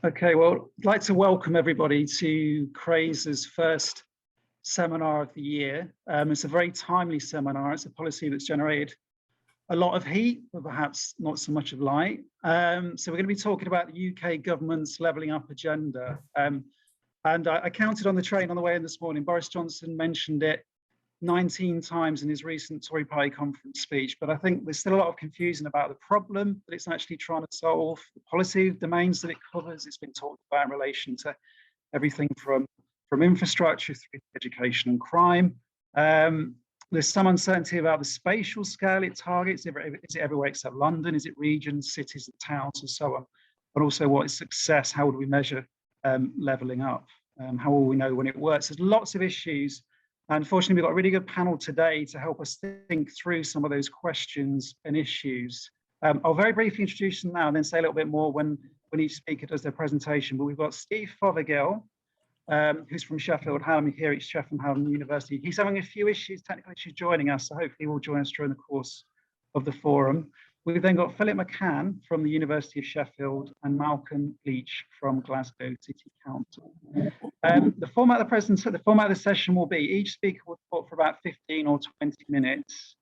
Okay, well, I'd like to welcome everybody to CRESR's first seminar of the year. It's a very timely seminar. It's a policy that's generated a lot of heat, but perhaps not so much of light. So we're going to be talking about the UK government's levelling up agenda. And I counted on the train on the way in this morning. Boris Johnson mentioned it 19 times in his recent Tory Party conference speech, but I think there's still a lot of confusion about the problem that it's actually trying to solve, the policy domains that it covers. It's been talked about in relation to everything from infrastructure through education and crime. There's some uncertainty about the spatial scale it targets. Is it everywhere except London? Is it regions, cities, and towns, and so on? But also, what is success? How would we measure levelling up? How will we know when it works? There's lots of issues. Unfortunately, we've got a really good panel today to help us think through some of those questions and issues. I'll very briefly introduce them now and then say a little bit more when each speaker does their presentation. But we've got Steve Fothergill, who's from Sheffield, Hallam, here at Sheffield Hallam University. He's having a few technical issues joining us, so hopefully he'll join us during the course of the forum. We've then got Philip McCann from the University of Sheffield and Malcolm Leitch from Glasgow City Council. The format of the session will be each speaker will talk for about 15 or 20 minutes.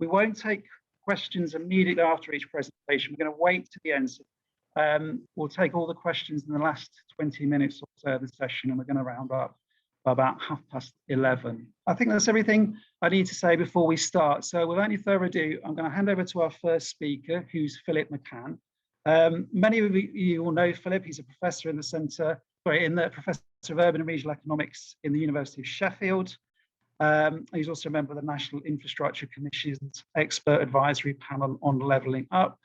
We won't take questions immediately after each presentation. We're going to wait to the end. We'll take all the questions in the last 20 minutes or so of the session, and we're going to round up by about 11:30. I think that's everything I need to say before we start. So without any further ado, I'm going to hand over to our first speaker, who's Philip McCann. Many of you will know Philip. He's a professor in the Professor of Urban and Regional Economics in the University of Sheffield. He's also a member of the National Infrastructure Commission's Expert Advisory Panel on Levelling Up.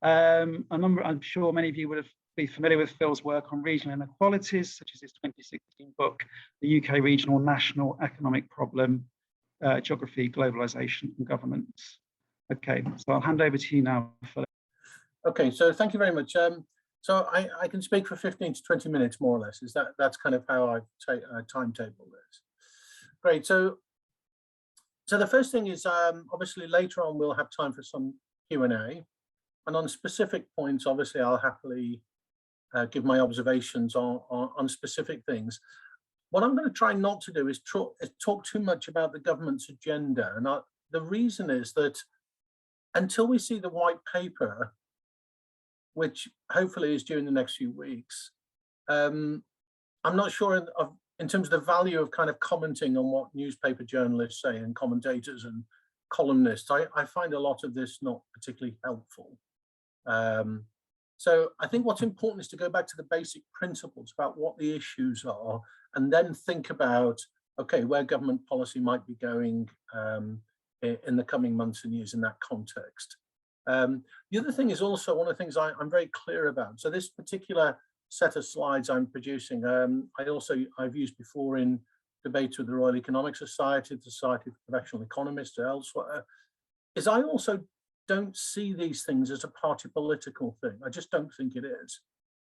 I'm sure many of you would be familiar with Phil's work on regional inequalities, such as his 2016 book, The UK Regional National Economic Problem, Geography, Globalisation and Governance. Okay, so I'll hand over to you now, Philip. Okay, so thank you very much. So I can speak for 15 to 20 minutes, more or less. That's kind of how I timetable this. Great. So the first thing is obviously later on we'll have time for some Q&A, and on specific points, obviously I'll happily give my observations on specific things. What I'm going to try not to do is talk too much about the government's agenda, and the reason is that until we see the white paper, which hopefully is due in the next few weeks, I'm not sure in terms of the value of kind of commenting on what newspaper journalists say and commentators and columnists. I find a lot of this not particularly helpful. So I think what's important is to go back to the basic principles about what the issues are, and then think about, okay, where government policy might be going in the coming months and years in that context. The other thing is also one of the things I'm very clear about. So this particular set of slides I'm producing, I've used before in debates with the Royal Economic Society, the Society of Professional Economists, or elsewhere, is I also don't see these things as a party political thing. I just don't think it is.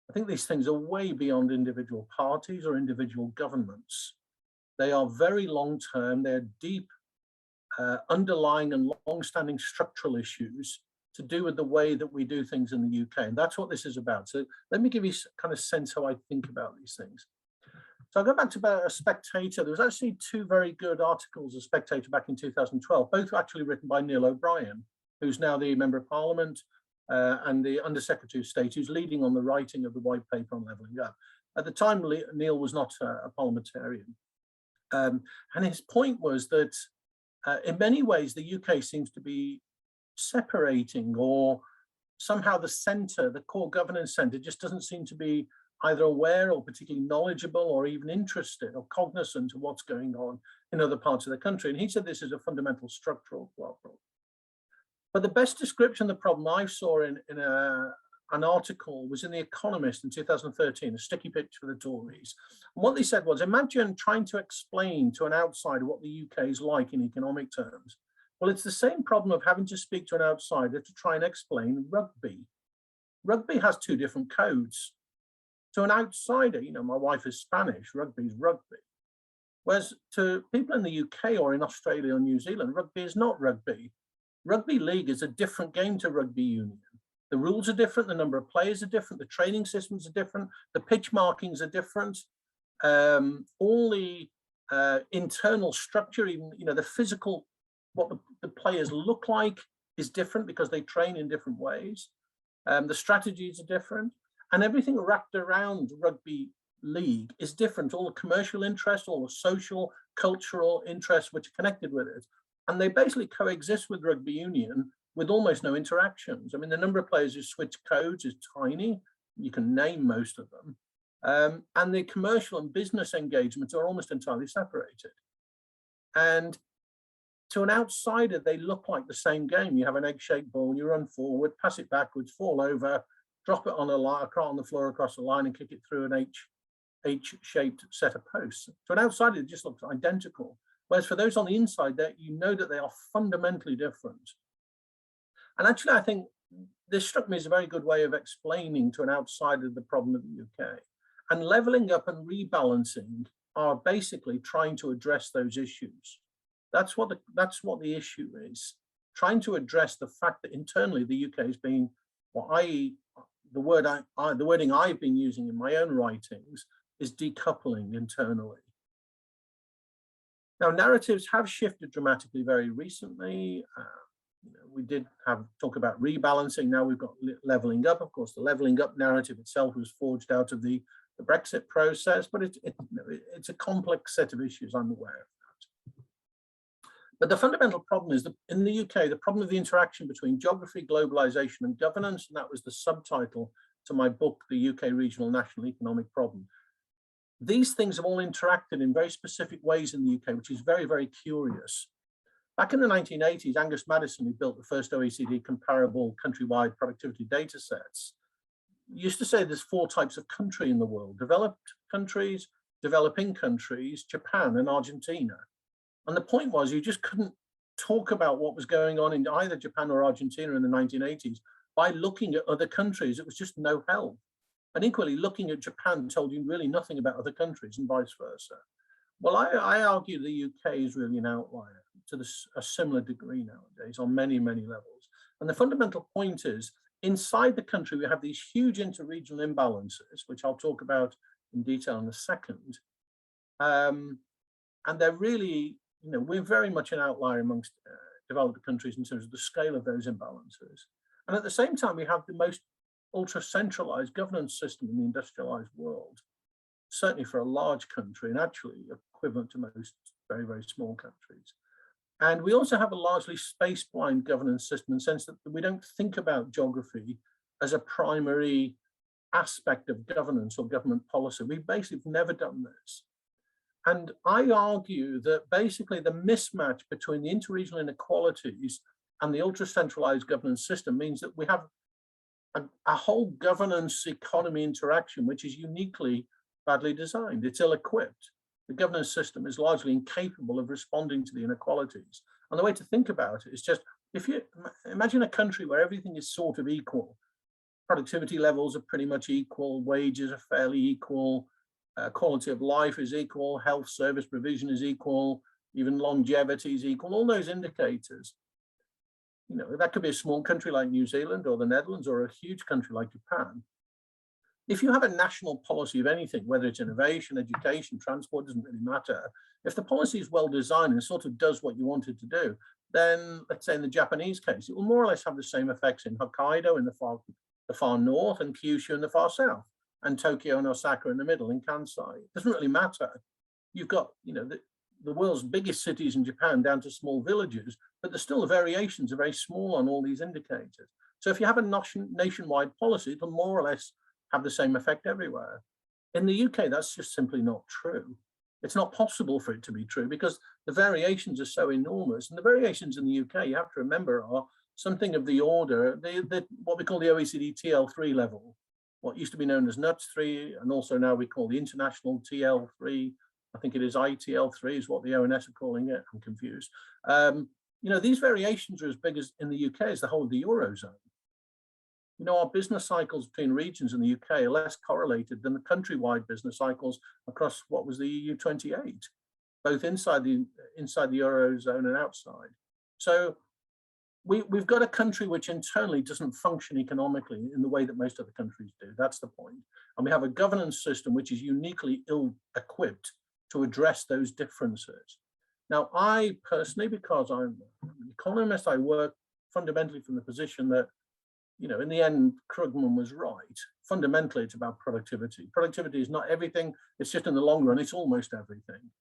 I think these things are way beyond individual parties or individual governments. They are very long-term, they're deep, underlying and long-standing structural issues to do with the way that we do things in the UK. And that's what this is about. So let me give you kind of sense how I think about these things. So I'll go back to about a Spectator. There was actually two very good articles of Spectator back in 2012, both actually written by Neil O'Brien, who's now the Member of Parliament and the Under-Secretary of State, who's leading on the writing of the white paper on levelling up. At the time, Neil was not a parliamentarian. And his point was that in many ways, the UK seems to be separating, or somehow the centre, the core governance centre, just doesn't seem to be either aware or particularly knowledgeable or even interested or cognizant of what's going on in other parts of the country. And he said this is a fundamental structural problem. But the best description of the problem I saw in an article was in The Economist in 2013, a sticky pitch for the Tories. And what they said was, imagine trying to explain to an outsider what the UK is like in economic terms. Well, it's the same problem of having to speak to an outsider to try and explain rugby. Rugby has two different codes. To an outsider, you know, my wife is Spanish, rugby is rugby. Whereas to people in the UK or in Australia or New Zealand, rugby is not rugby. Rugby league is a different game to rugby union. The rules are different, the number of players are different, the training systems are different, the pitch markings are different. All the internal structure, even the physical, what the players look like is different because they train in different ways. The strategies are different, and everything wrapped around rugby league is different. All the commercial interests, all the social, cultural interests which are connected with it, and they basically coexist with rugby union with almost no interactions. I mean, the number of players who switch codes is tiny. You can name most of them. And the commercial and business engagements are almost entirely separated. And to an outsider, they look like the same game. You have an egg-shaped ball, you run forward, pass it backwards, fall over, drop it on on the floor across the line and kick it through an H-shaped set of posts. To an outsider, it just looks identical. Whereas for those on the inside, that that they are fundamentally different. And actually, I think this struck me as a very good way of explaining to an outsider the problem of the UK. And levelling up and rebalancing are basically trying to address those issues. That's what the issue is. Trying to address the fact that internally the UK has been the wording I've been using in my own writings is decoupling internally. Now, narratives have shifted dramatically very recently. We did talk about rebalancing. Now we've got levelling up. Of course, the levelling up narrative itself was forged out of the Brexit process, but it's a complex set of issues, I'm aware of that. But the fundamental problem is that in the UK, the problem of the interaction between geography, globalization, and governance, and that was the subtitle to my book, The UK Regional National Economic Problem. These things have all interacted in very specific ways in the UK, which is very, very curious. Back in the 1980s, Angus Maddison, who built the first OECD comparable countrywide productivity data sets, used to say there's 4 types of country in the world: developed countries, developing countries, Japan, and Argentina. And the point was, you just couldn't talk about what was going on in either Japan or Argentina in the 1980s by looking at other countries. It was just no help. And equally, looking at Japan told you really nothing about other countries and vice versa. Well, I argue the UK is really an outlier to a similar degree nowadays on many, many levels. And the fundamental point is, inside the country, we have these huge interregional imbalances, which I'll talk about in detail in a second. And they're really, we're very much an outlier amongst developed countries in terms of the scale of those imbalances. And at the same time, we have the most ultra-centralized governance system in the industrialized world, certainly for a large country, and actually equivalent to most very, very small countries. And we also have a largely space-blind governance system in the sense that we don't think about geography as a primary aspect of governance or government policy. We've basically never done this. And I argue that basically the mismatch between the interregional inequalities and the ultra-centralized governance system means that we have a whole governance economy interaction, which is uniquely badly designed. It's ill-equipped. The governance system is largely incapable of responding to the inequalities. And the way to think about it is just, if you imagine a country where everything is sort of equal, productivity levels are pretty much equal, wages are fairly equal, quality of life is equal, health service provision is equal, even longevity is equal, all those indicators. That could be a small country like New Zealand or the Netherlands, or a huge country like Japan. If you have a national policy of anything, whether it's innovation, education, transport, doesn't really matter. If the policy is well designed and sort of does what you want it to do, then let's say in the Japanese case, it will more or less have the same effects in Hokkaido in the far north, and Kyushu in the far south, and Tokyo and Osaka in the middle, in Kansai. It doesn't really matter. You've got, the world's biggest cities in Japan down to small villages, but the variations are very small on all these indicators. So if you have a nationwide policy, it'll more or less have the same effect everywhere. In the UK, that's just simply not true. It's not possible for it to be true because the variations are so enormous. And the variations in the UK, you have to remember, are something of the order, what we call the OECD TL3 level, what used to be known as NUTS 3, and also now we call the international TL3. I think it is ITL3 is what the ONS are calling it. I'm confused. These variations are as big as in the UK as the whole of the Eurozone. Our business cycles between regions in the UK are less correlated than the countrywide business cycles across what was the EU 28, both inside the Eurozone and outside. So, we've got a country which internally doesn't function economically in the way that most other countries do. That's the point. And we have a governance system which is uniquely ill-equipped to address those differences. Now, I personally, because I'm an economist, I work fundamentally from the position that, you know, in the end, Krugman was right. Fundamentally, it's about productivity. Productivity is not everything. It's just in the long run, it's almost everything.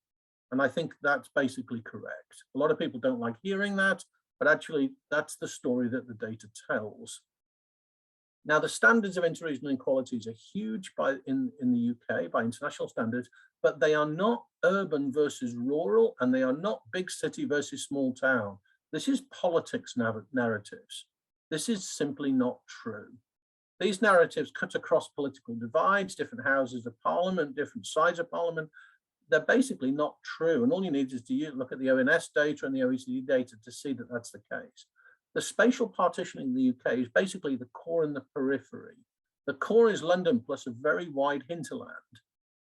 And I think that's basically correct. A lot of people don't like hearing that, but actually that's the story that the data tells. Now, the standards of interregional inequalities are huge in the UK by international standards, but they are not urban versus rural, and they are not big city versus small town. This is politics narratives. This is simply not true. These narratives cut across political divides, different houses of parliament, different sides of parliament. They're basically not true. And all you need is to look at the ONS data and the OECD data to see that that's the case. The spatial partitioning in the UK is basically the core and the periphery. The core is London plus a very wide hinterland,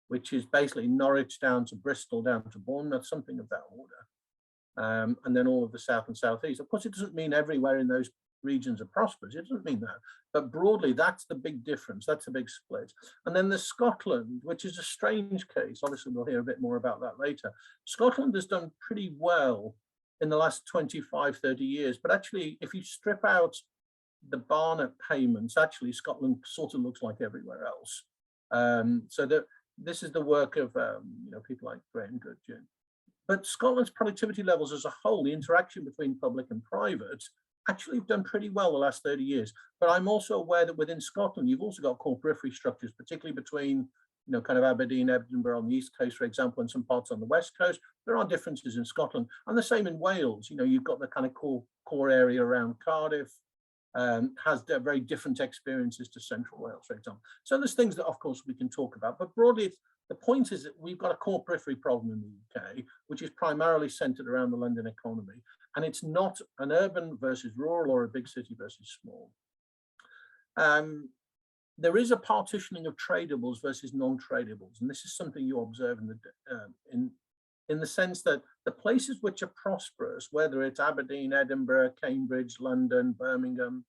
which is basically Norwich down to Bristol, down to Bournemouth, something of that order. And then all of the south and southeast. Of course, it doesn't mean everywhere in those regions are prosperous. It doesn't mean that. But broadly, that's the big difference. That's a big split. And then there's Scotland, which is a strange case. Obviously, we'll hear a bit more about that later. Scotland has done pretty well in the last 25, 30 years. But actually, if you strip out the Barnett payments, actually, Scotland sort of looks like everywhere else. So this is the work of you know, people like Graham Goodgin. But Scotland's productivity levels as a whole, the interaction between public and private, actually have done pretty well the last 30 years. But I'm also aware that within Scotland, you've also got core periphery structures, particularly between, you know, kind of Aberdeen, Edinburgh on the East Coast, for example, and some parts on the West Coast. There are differences in Scotland, and the same in Wales. You know, you've got the kind of core area around Cardiff, has very different experiences to Central Wales, for example. So there's things that, of course, we can talk about, but broadly, the point is that we've got a core periphery problem in the UK, which is primarily centered around the London economy. And it's not an urban versus rural or a big city versus small. There is a partitioning of tradables versus non-tradables. And this is something you observe in the sense that the places which are prosperous, whether it's Aberdeen, Edinburgh, Cambridge, London, Birmingham,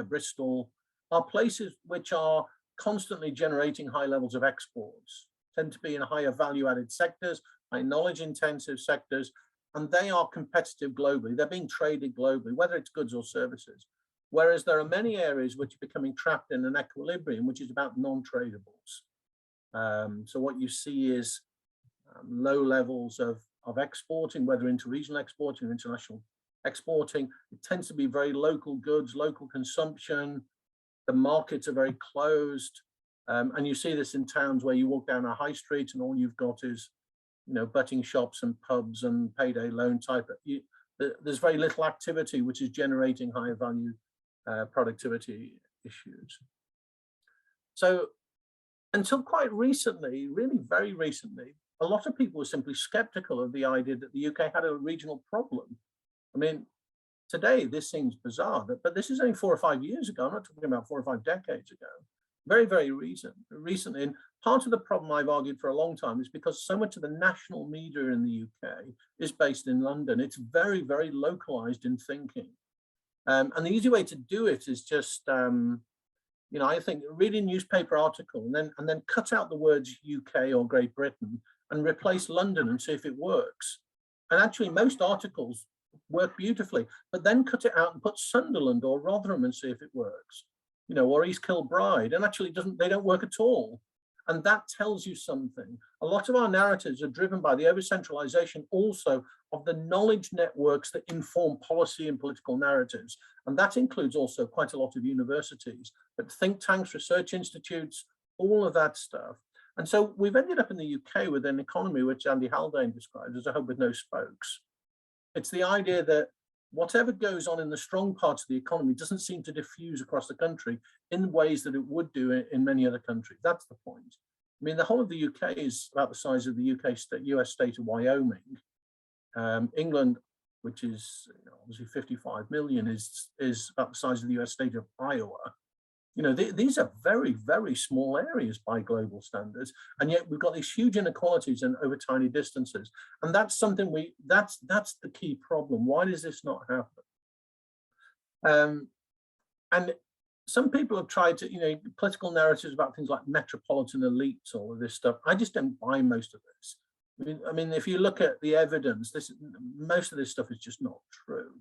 Bristol, are places which are constantly generating high levels of exports, tend to be in higher value added sectors, high knowledge intensive sectors, and they are competitive globally. They're being traded globally, whether it's goods or services. Whereas there are many areas which are becoming trapped in an equilibrium, which is about non-tradables. So what you see is low levels of exporting, whether interregional exporting or international exporting. It tends to be very local goods, local consumption. The markets are very closed. And you see this in towns where you walk down a high street and all you've got is, you know, butting shops and pubs and payday loan type. There's very little activity which is generating higher value productivity issues. So until quite recently, really very recently, a lot of people were simply skeptical of the idea that the UK had a regional problem. I mean, today this seems bizarre, but this is only 4 or 5 years ago. I'm not talking about 4 or 5 decades ago. Very, very recently. And part of the problem I've argued for a long time is because so much of the national media in the UK is based in London. It's very, very localized in thinking. And the easy way to do it is just, you know, I think read a newspaper article and then cut out the words UK or Great Britain and replace London and see if it works. And actually most articles work beautifully, but then cut it out and put Sunderland or Rotherham and see if it works. You know, or East Kilbride, and actually they don't work at all. And that tells you something. A lot of our narratives are driven by the over-centralization also of the knowledge networks that inform policy and political narratives. And that includes also quite a lot of universities, but think tanks, research institutes, all of that stuff. And so we've ended up in the UK with an economy which Andy Haldane described as a hub with no spokes. It's the idea that whatever goes on in the strong parts of the economy doesn't seem to diffuse across the country in ways that it would do in many other countries. That's the point. I mean, the whole of the UK is about the size of the US state of Wyoming. England, which is obviously 55 million, is about the size of the US state of Iowa. You know, these are very, very small areas by global standards, and yet we've got these huge inequalities and over tiny distances. And that's something that's the key problem. Why does this not happen? And some people have tried to, political narratives about things like metropolitan elites, all of this stuff. I just don't buy most of this. I mean, if you look at the evidence, most of this stuff is just not true.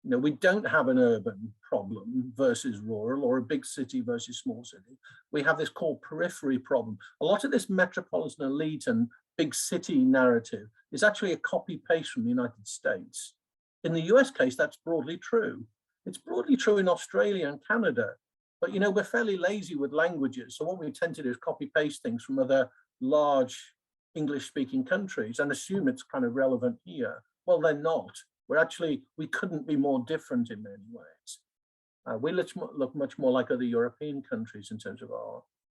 We don't have an urban problem versus rural, or a big city versus small city. We have this core periphery problem. A lot of this metropolitan elite and big city narrative is actually a copy paste from the United States. In the US case, that's broadly true. It's broadly true in Australia and Canada, but we're fairly lazy with languages. So what we tend to do is copy paste things from other large English-speaking countries and assume it's kind of relevant here. Well, they're not. We couldn't be more different in many ways. We look much more like other European countries in terms of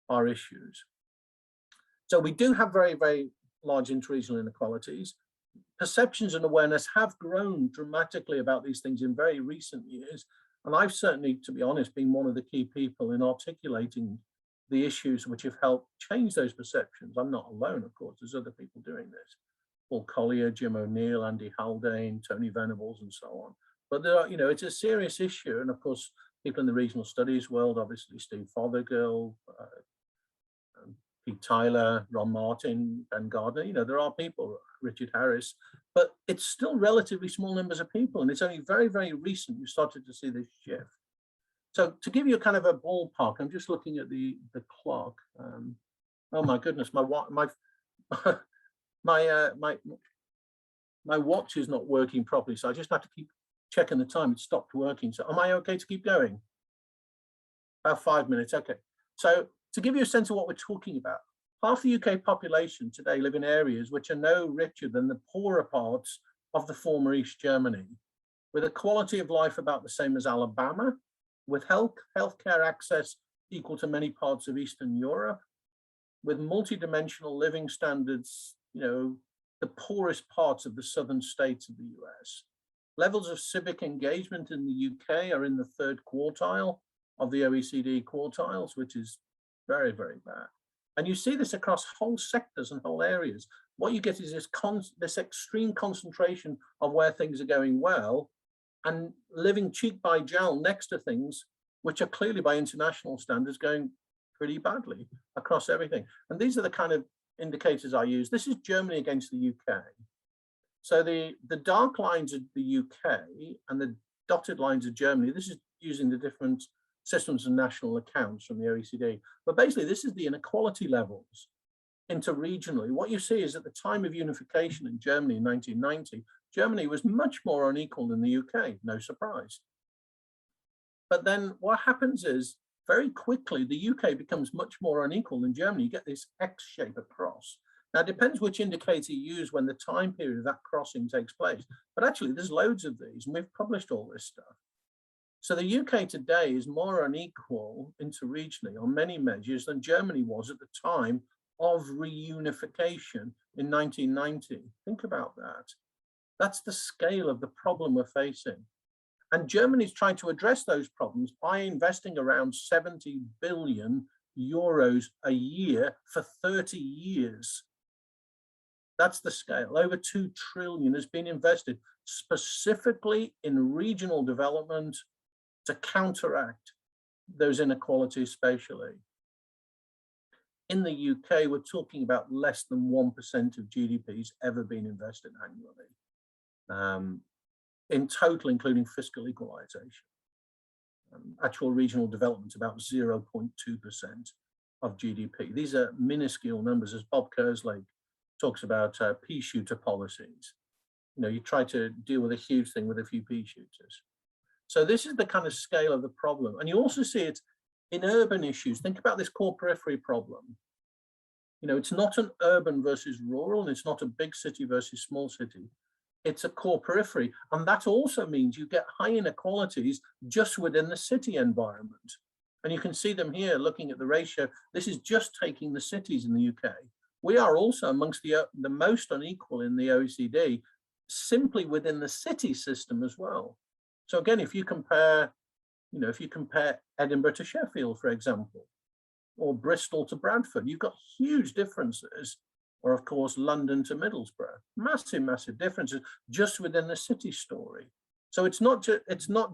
our issues. So we do have very, very large interregional inequalities. Perceptions and awareness have grown dramatically about these things in very recent years. And I've certainly, to be honest, been one of the key people in articulating the issues which have helped change those perceptions. I'm not alone, of course, there's other people doing this. Paul Collier, Jim O'Neill, Andy Haldane, Tony Venables, and so on. But there are, it's a serious issue. And of course, people in the regional studies world, obviously Steve Fothergill, Pete Tyler, Ron Martin, Ben Gardner, there are people, Richard Harris, but it's still relatively small numbers of people. And it's only very, very recent you started to see this shift. So to give you a kind of a ballpark, I'm just looking at the clock. Oh my goodness, my watch is not working properly, so I just have to keep checking the time. It stopped working. So am I okay to keep going? About 5 minutes, okay. So to give you a sense of what we're talking about, half the UK population today live in areas which are no richer than the poorer parts of the former East Germany, with a quality of life about the same as Alabama, with healthcare access equal to many parts of Eastern Europe, with multidimensional living standards, the poorest parts of the southern states of the US. Levels of civic engagement in the UK are in the 3rd quartile of the OECD quartiles, which is very, very bad. And you see this across whole sectors and whole areas. What you get is this extreme concentration of where things are going well, and living cheek by jowl next to things which are clearly by international standards going pretty badly across everything. And these are the kind of indicators I use. This is Germany against the UK. So the dark lines are the UK and the dotted lines are Germany. This is using the different systems and national accounts from the OECD. But basically, this is the inequality levels interregionally. What you see is at the time of unification in Germany in 1990, Germany was much more unequal than the UK, no surprise. But then what happens is very quickly, the UK becomes much more unequal than Germany. You get this X shape across. Now, it depends which indicator you use when the time period of that crossing takes place. But actually, there's loads of these, and we've published all this stuff. So the UK today is more unequal interregionally on many measures than Germany was at the time of reunification in 1990. Think about that. That's the scale of the problem we're facing. And Germany's trying to address those problems by investing around 70 billion euros a year for 30 years. That's the scale. Over 2 trillion has been invested specifically in regional development to counteract those inequalities spatially. In the UK, we're talking about less than 1% of GDP's ever been invested annually. In total, including fiscal equalization. Actual regional development, about 0.2% of GDP. These are minuscule numbers, as Bob Kerslake talks about pea shooter policies. You try to deal with a huge thing with a few pea shooters. So this is the kind of scale of the problem. And you also see it in urban issues. Think about this core periphery problem. It's not an urban versus rural, and it's not a big city versus small city. It's a core periphery. And that also means you get high inequalities just within the city environment. And you can see them here looking at the ratio. This is just taking the cities in the UK. We are also amongst the most unequal in the OECD, simply within the city system as well. So again, if you compare Edinburgh to Sheffield, for example, or Bristol to Bradford, you've got huge differences. Or of course, London to Middlesbrough, massive, massive differences just within the city story. So it's not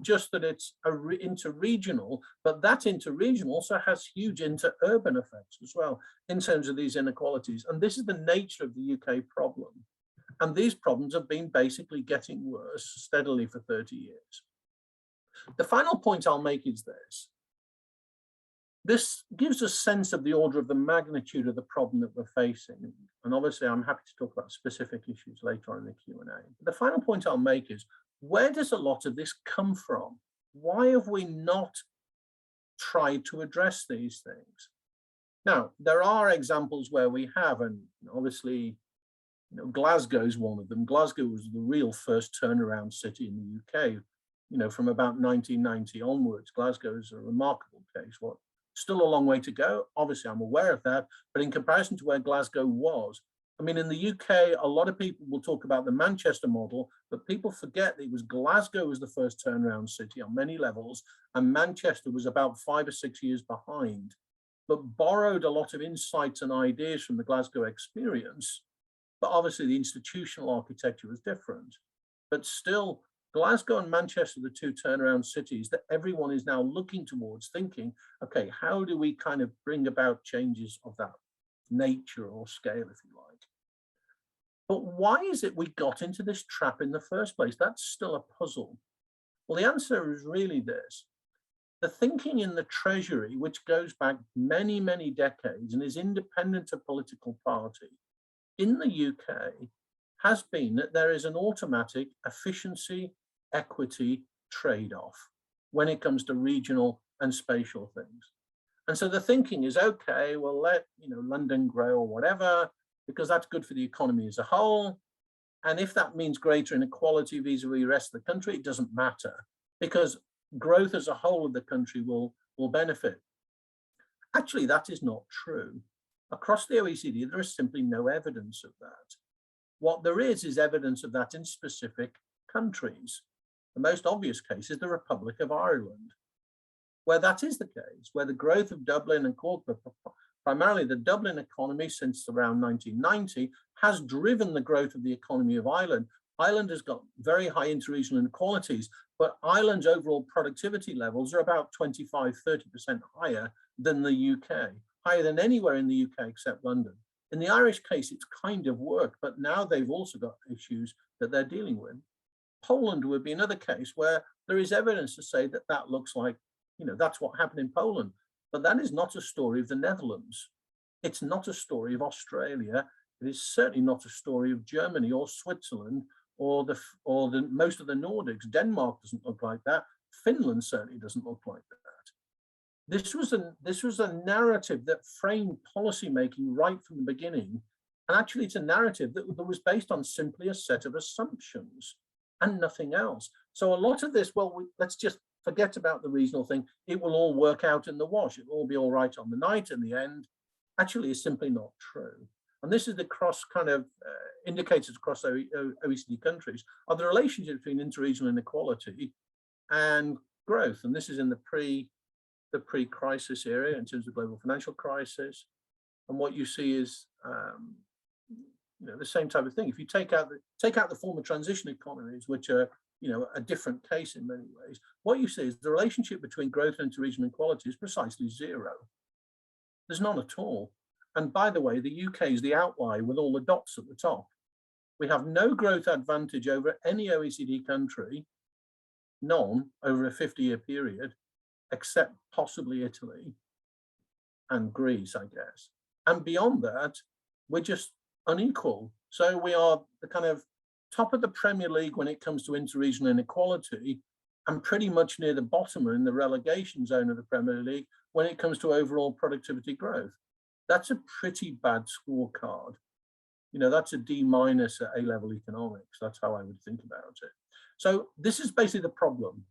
just that it's interregional, but that interregional also has huge interurban effects as well in terms of these inequalities. And this is the nature of the UK problem. And these problems have been basically getting worse steadily for 30 years. The final point I'll make is this. This gives a sense of the order of the magnitude of the problem that we're facing. And obviously, I'm happy to talk about specific issues later on in the Q&A. The final point I'll make is, where does a lot of this come from? Why have we not tried to address these things? Now, there are examples where we have, and obviously, Glasgow is one of them. Glasgow was the real first turnaround city in the UK. From about 1990 onwards, Glasgow is a remarkable case. Still a long way to go. Obviously, I'm aware of that. But in comparison to where Glasgow was, I mean, in the UK, a lot of people will talk about the Manchester model, but people forget that it was Glasgow was the first turnaround city on many levels, and Manchester was about 5 or 6 years behind, but borrowed a lot of insights and ideas from the Glasgow experience. But obviously, the institutional architecture was different. But still, Glasgow and Manchester are the two turnaround cities that everyone is now looking towards, thinking, okay, how do we kind of bring about changes of that nature or scale, if you like? But why is it we got into this trap in the first place? That's still a puzzle. Well, the answer is really this. The thinking in the Treasury, which goes back many, many decades and is independent of political party, in the UK has been that there is an automatic efficiency equity trade-off when it comes to regional and spatial things. And so the thinking is, okay, we'll let London grow or whatever, because that's good for the economy as a whole. And if that means greater inequality vis-a-vis the rest of the country, it doesn't matter, because growth as a whole of the country will benefit. Actually, that is not true. Across the OECD, there is simply no evidence of that. What there is evidence of that in specific countries. The most obvious case is the Republic of Ireland, where that is the case, where the growth of Dublin and Cork, primarily the Dublin economy since around 1990, has driven the growth of the economy of Ireland. Ireland has got very high interregional inequalities, but Ireland's overall productivity levels are about 25, 30% higher than the UK, higher than anywhere in the UK except London. In the Irish case, it's kind of worked, but now they've also got issues that they're dealing with. Poland would be another case where there is evidence to say that that looks like, that's what happened in Poland. But that is not a story of the Netherlands. It's not a story of Australia. It is certainly not a story of Germany or Switzerland or the most of the Nordics. Denmark doesn't look like that. Finland certainly doesn't look like that. This was a narrative that framed policymaking right from the beginning. And actually, it's a narrative that was based on simply a set of assumptions and nothing else. So a lot of this, let's just forget about the regional thing. It will all work out in the wash. It will all be all right on the night in the end. Actually, is simply not true. And this is the indicators across OECD countries of the relationship between interregional inequality and growth. And this is in the pre-crisis area in terms of global financial crisis. And what you see is the same type of thing. If you take out the former transition economies, which are a different case in many ways, what you see is the relationship between growth and interregional inequality is precisely zero. There's none at all. And by the way, the UK is the outlier with all the dots at the top. We have no growth advantage over any OECD country, none, over a 50-year period, except possibly Italy and Greece, I guess. And beyond that, we're just unequal. So we are the kind of top of the Premier League when it comes to interregional inequality, and pretty much near the bottom in the relegation zone of the Premier League when it comes to overall productivity growth. That's a pretty bad scorecard. That's a D- at A-level economics. That's how I would think about it. So this is basically the problem,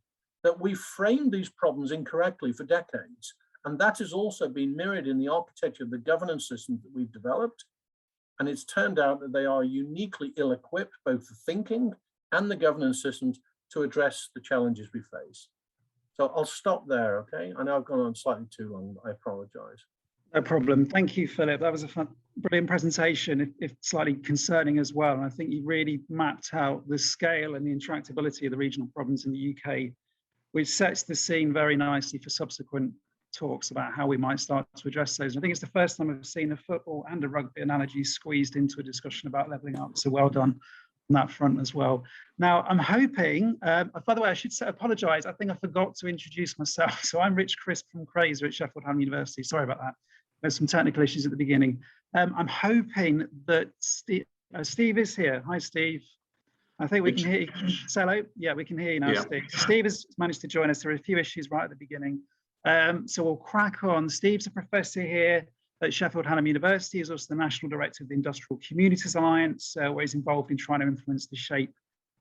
that we framed these problems incorrectly for decades. And that has also been mirrored in the architecture of the governance systems that we've developed. And it's turned out that they are uniquely ill-equipped, both the thinking and the governance systems, to address the challenges we face. So I'll stop there, okay? I know I've gone on slightly too long, I apologize. No problem. Thank you, Philip. That was a brilliant presentation, if slightly concerning as well. And I think you really mapped out the scale and the intractability of the regional problems in the UK, which sets the scene very nicely for subsequent talks about how we might start to address those. And I think it's the first time I've seen a football and a rugby analogy squeezed into a discussion about levelling up. So well done on that front as well. Now, I'm hoping, by the way, I should apologise. I think I forgot to introduce myself. So I'm Rich Crisp from CRESR at Sheffield Hallam University. Sorry about that. There's some technical issues at the beginning. I'm hoping that Steve is here. Hi, Steve. I think we can hear you. Say hello. Yeah, we can hear you now, yeah. Steve. So Steve has managed to join us. There are a few issues right at the beginning. So we'll crack on. Steve's a professor here at Sheffield Hallam University. He's also the National Director of the Industrial Communities Alliance, where he's involved in trying to influence the shape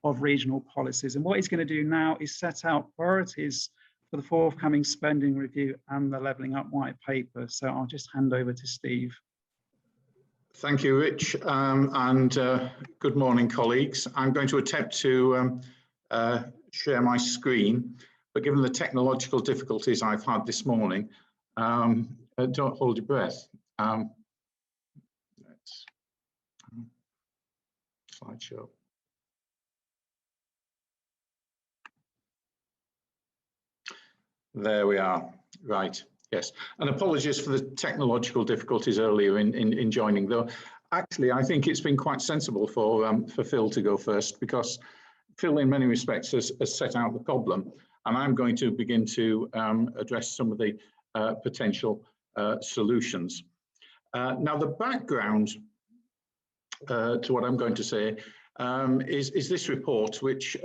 of regional policies. And what he's going to do now is set out priorities for the forthcoming spending review and the Levelling Up white paper. So I'll just hand over to Steve. Thank you, Rich, and good morning, colleagues. I'm going to attempt to share my screen, but given the technological difficulties I've had this morning, don't hold your breath. Let's slideshow. There we are. Right. Yes, and apologies for the technological difficulties earlier in joining, though. Actually, I think it's been quite sensible for Phil to go first, because Phil, in many respects, has set out the problem, and I'm going to begin to address some of the potential solutions. Now, the background to what I'm going to say is this report, which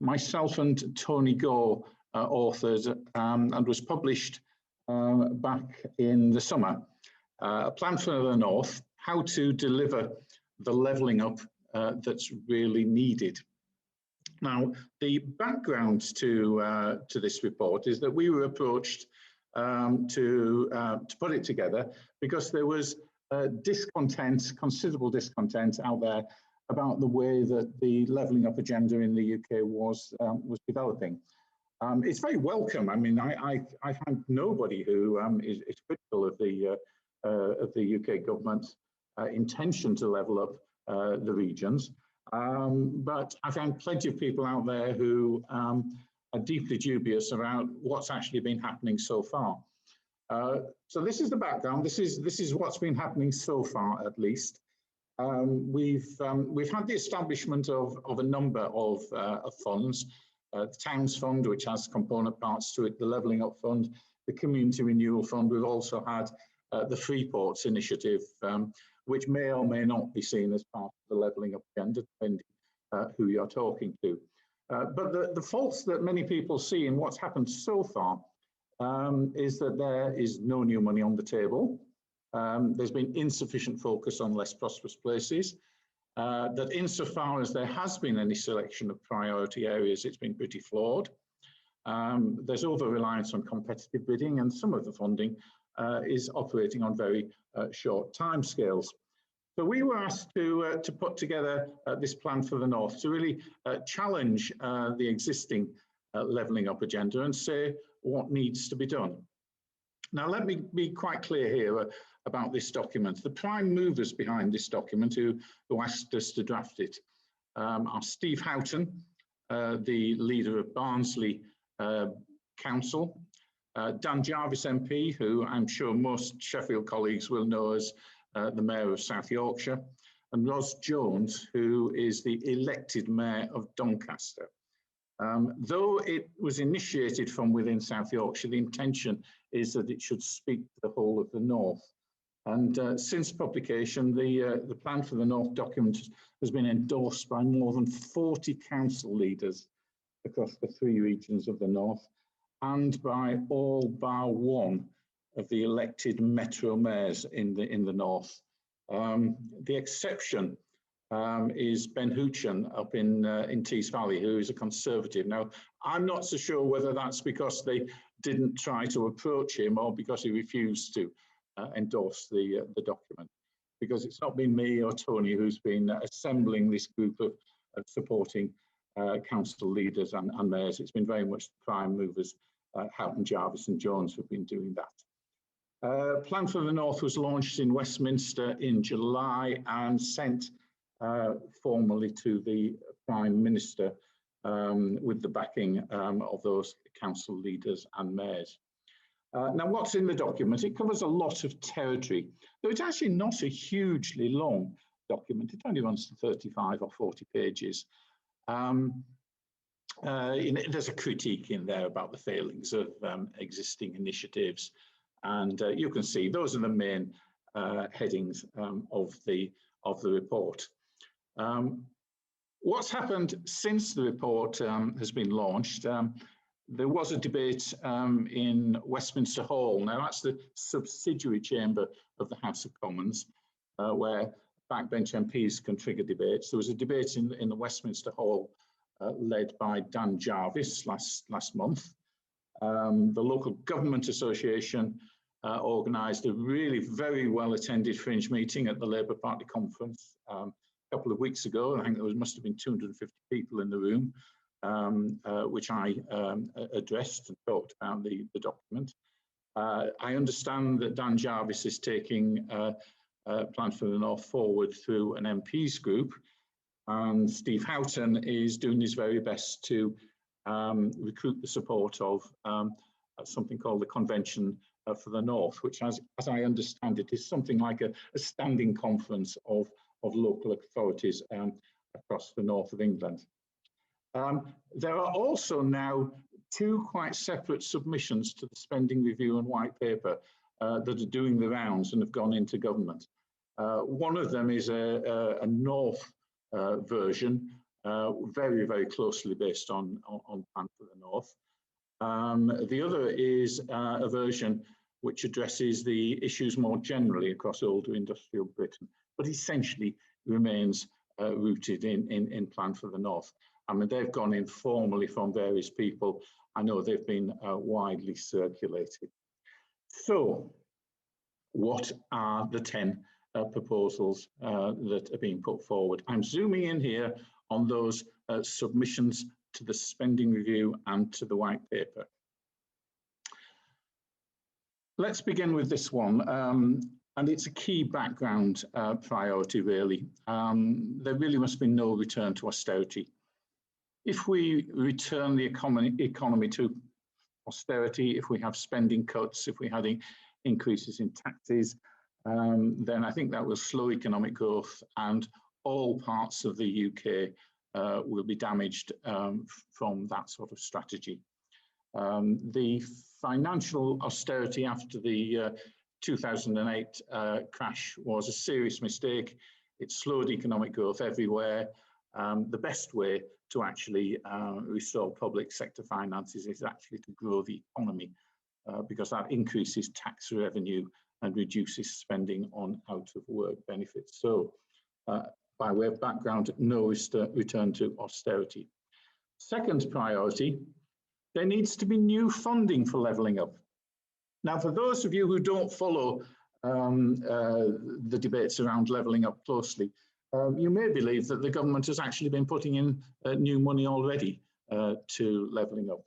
myself and Tony Gore authored and was published back in the summer. A plan for the North, how to deliver the levelling up that's really needed. Now, the background to this report is that we were approached to put it together because there was discontent, considerable discontent out there about the way that the levelling up agenda in the UK was developing. It's very welcome. I mean, I find nobody who is critical of the UK government's intention to level up the regions, but I find plenty of people out there who are deeply dubious about what's actually been happening so far. So this is the background. This is what's been happening so far, at least. We've had the establishment of a number of funds. The Towns Fund, which has component parts to it, the Levelling Up Fund, the Community Renewal Fund. We've also had the Freeports Initiative, which may or may not be seen as part of the Levelling Up agenda, depending who you're talking to. But the faults that many people see in what's happened so far is that there is no new money on the table. There's been insufficient focus on less prosperous places. That insofar as there has been any selection of priority areas, it's been pretty flawed. There's over-reliance on competitive bidding, and some of the funding is operating on very short timescales. So we were asked to put together this plan for the North to really challenge the existing levelling up agenda and say what needs to be done. Now, let me be quite clear here about this document. The prime movers behind this document who asked us to draft it are Steve Houghton, the leader of Barnsley Council, Dan Jarvis MP, who I'm sure most Sheffield colleagues will know as the Mayor of South Yorkshire, and Ros Jones, who is the elected Mayor of Doncaster. Though it was initiated from within South Yorkshire, the intention is that it should speak to the whole of the North. And since publication, the Plan for the North document has been endorsed by more than 40 council leaders across the 3 regions of the North, and by all bar one of the elected metro mayors in the North. The exception is Ben Hoochan up in Tees Valley, who is a Conservative. Now, I'm not so sure whether that's because they didn't try to approach him or because he refused to endorse the document, because it's not been me or Tony who's been assembling this group of supporting council leaders and mayors. It's been very much the prime movers, Houghton, Jarvis and Jones, who've been doing that. Plan for the North was launched in Westminster in July and sent formally to the Prime Minister with the backing of those council leaders and mayors. Now, what's in the document? It covers a lot of territory, though it's actually not a hugely long document. It only runs to 35 or 40 pages. There's a critique in there about the failings of existing initiatives. And you can see those are the main headings of the report. What's happened since the report has been launched? There was a debate in Westminster Hall. Now that's the subsidiary chamber of the House of Commons, where backbench MPs can trigger debates. There was a debate in the Westminster Hall led by Dan Jarvis last month. The Local Government Association organised a really very well attended fringe meeting at the Labour Party conference a couple of weeks ago. I think there must have been 250 people in the room, which I addressed and talked about the document. I understand that Dan Jarvis is taking Plan for the North forward through an MPs group, and Steve Houghton is doing his very best to recruit the support of something called the Convention for the North, which, as I understand it, is something like a standing conference of local authorities across the north of England. There are also now two quite separate submissions to the spending review and white paper that are doing the rounds and have gone into government. One of them is a North version, very, very closely based on Plan for the North. The other is a version which addresses the issues more generally across older industrial Britain, but essentially remains rooted in Plan for the North. I mean, they've gone in formally from various people. I know they've been widely circulated. So, what are the 10 proposals that are being put forward? I'm zooming in here on those submissions to the spending review and to the white paper. Let's begin with this one, and it's a key background priority, really. There really must be no return to austerity. If we return the economy to austerity, if we have spending cuts, if we have increases in taxes, then I think that will slow economic growth, and all parts of the UK will be damaged from that sort of strategy. The financial austerity after the 2008 crash was a serious mistake. It slowed economic growth everywhere. The best way to actually restore public sector finances is actually to grow the economy, because that increases tax revenue and reduces spending on out-of-work benefits. So, by way of background, no return to austerity. Second priority, there needs to be new funding for levelling up. Now, for those of you who don't follow the debates around levelling up closely, you may believe that the government has actually been putting in new money already to levelling up.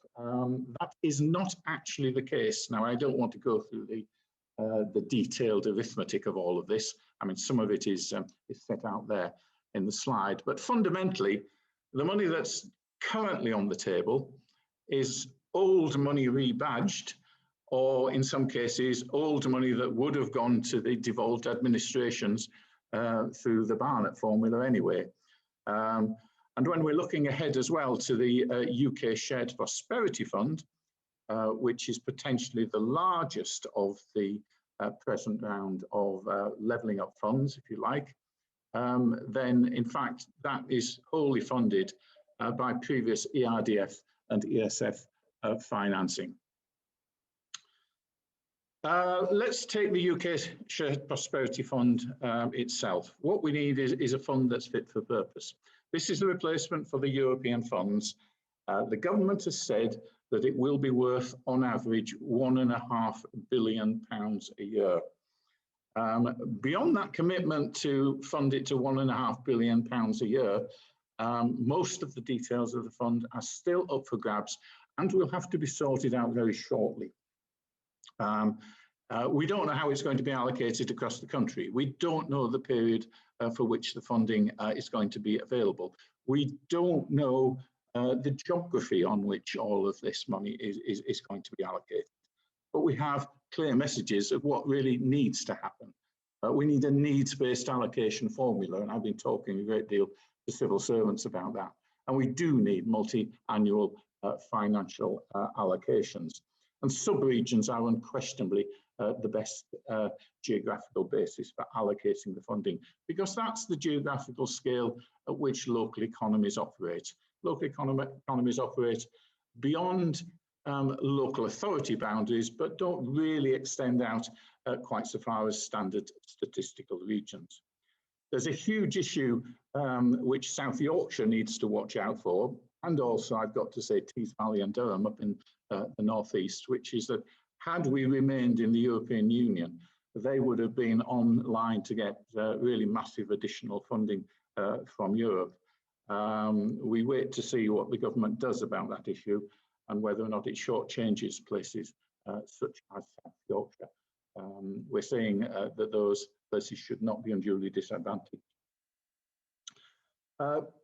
That is not actually the case. Now, I don't want to go through the detailed arithmetic of all of this. I mean, some of it is set out there in the slide, but fundamentally, the money that's currently on the table is old money rebadged, or in some cases, old money that would have gone to the devolved administrations through the Barnett formula anyway. And when we're looking ahead as well to the UK Shared Prosperity Fund, which is potentially the largest of the present round of levelling up funds, if you like, then in fact that is wholly funded by previous ERDF and ESF financing. Let's take the UK Shared Prosperity Fund itself. What we need is a fund that's fit for purpose. This is the replacement for the European funds. The government has said that it will be worth, on average, £1.5 billion a year. Beyond that commitment to fund it to £1.5 billion a year, most of the details of the fund are still up for grabs and will have to be sorted out very shortly. We don't know how it's going to be allocated across the country. We don't know the period for which the funding is going to be available. We don't know the geography on which all of this money is going to be allocated. But we have clear messages of what really needs to happen. We need a needs-based allocation formula, and I've been talking a great deal to civil servants about that. And we do need multi-annual financial allocations. And sub-regions are unquestionably the best geographical basis for allocating the funding, because that's the geographical scale at which local economies operate. Local economies operate beyond local authority boundaries, but don't really extend out quite so far as standard statistical regions. There's a huge issue which South Yorkshire needs to watch out for, and also I've got to say Tees Valley and Durham up in the northeast, which is that had we remained in the European Union, they would have been online to get really massive additional funding from Europe. We wait to see what the government does about that issue and whether or not it shortchanges places such as South Yorkshire. We're saying that those places should not be unduly disadvantaged.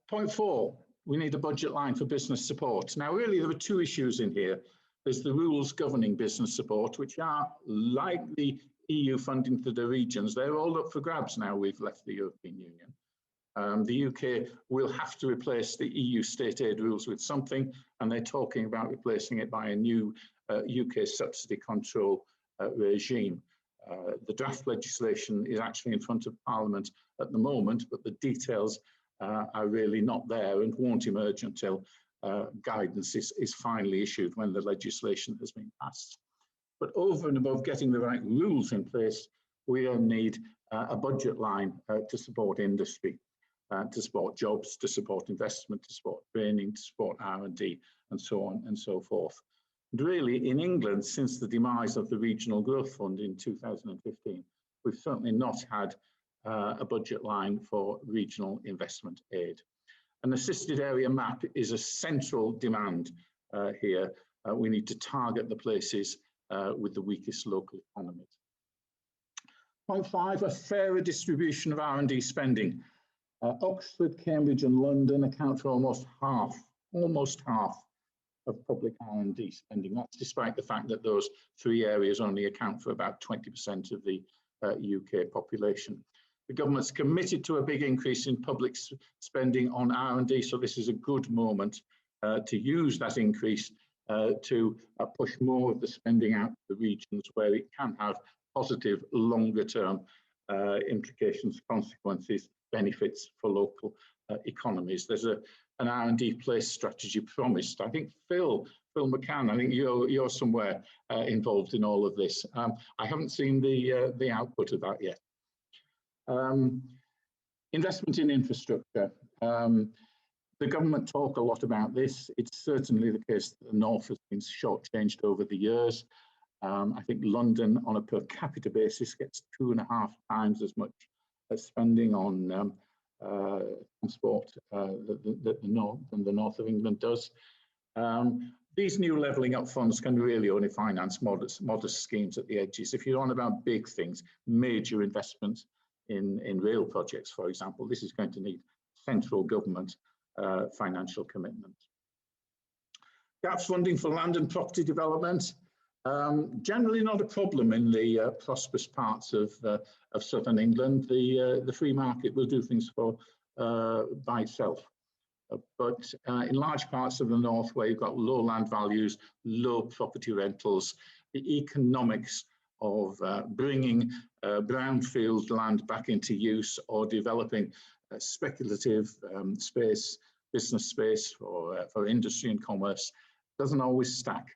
Point 4, we need a budget line for business support. Now, really, there are two issues in here. There's the rules governing business support, which are like the EU funding to the regions. They're all up for grabs now we've left the European Union. The UK will have to replace the EU state aid rules with something, and they're talking about replacing it by a new UK subsidy control regime. The draft legislation is actually in front of Parliament at the moment, but the details are really not there and won't emerge until guidance is finally issued when the legislation has been passed. But over and above getting the right rules in place, we then need a budget line to support industry, to support jobs, to support investment, to support training, to support R&D, and so on and so forth. And really, in England, since the demise of the Regional Growth Fund in 2015, we've certainly not had a budget line for regional investment aid. An assisted area map is a central demand here. We need to target the places with the weakest local economies. Point 5, a fairer distribution of R&D spending. Oxford, Cambridge and London account for almost half of public R&D spending. That's despite the fact that those three areas only account for about 20% of the UK population. The government's committed to a big increase in public spending on R&D, so this is a good moment to use that increase to push more of the spending out to the regions where it can have positive longer-term implications, consequences, benefits for local economies. There's an R&D place strategy promised. I think Phil McCann, I think you're somewhere involved in all of this. I haven't seen the output of that yet. Investment in infrastructure. The government talk a lot about this. It's certainly the case that the North has been shortchanged over the years. I think London on a per capita basis gets 2.5 times as much spending on transport than the North of England does. These new levelling up funds can really only finance modest schemes at the edges. If you're on about big things, major investments in rail projects, for example, this is going to need central government financial commitment. Gaps funding for land and property development. Generally not a problem in the prosperous parts of southern England. The free market will do things by itself. But in large parts of the north where you've got low land values, low property rentals, the economics of bringing brownfield land back into use or developing speculative business space for industry and commerce doesn't always stack.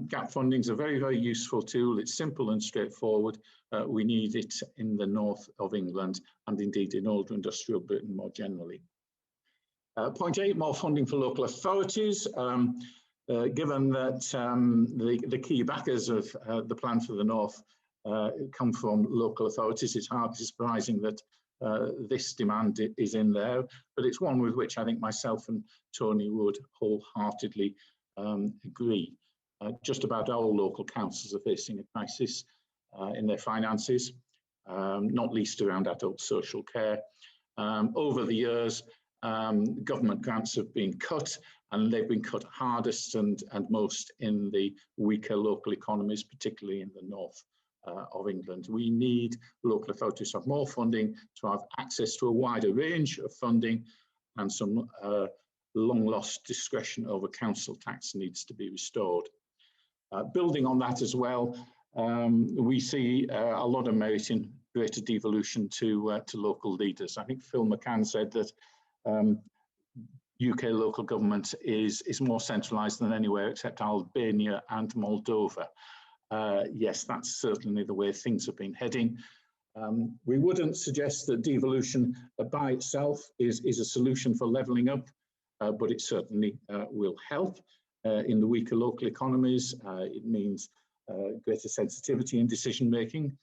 Gap funding is a very, very useful tool. It's simple and straightforward. We need it in the north of England and indeed in older industrial Britain more generally. Point 8, more funding for local authorities. Given that the key backers of the plan for the north come from local authorities, it's hardly surprising that this demand is in there, but it's one with which I think myself and Tony would wholeheartedly agree. Just about all local councils are facing a crisis. in their finances, not least around adult social care. Over the years, government grants have been cut, and they've been cut hardest and most in the weaker local economies, particularly in the north of England. We need local authorities to have more funding, to have access to a wider range of funding, and some long lost discretion over council tax needs to be restored. Building on that as well, we see a lot of merit in greater devolution to local leaders. I think Phil McCann said that UK local government is more centralised than anywhere except Albania and Moldova. Yes, that's certainly the way things have been heading. We wouldn't suggest that devolution by itself is a solution for levelling up, but it certainly will help in the weaker local economies. It means greater sensitivity in decision making.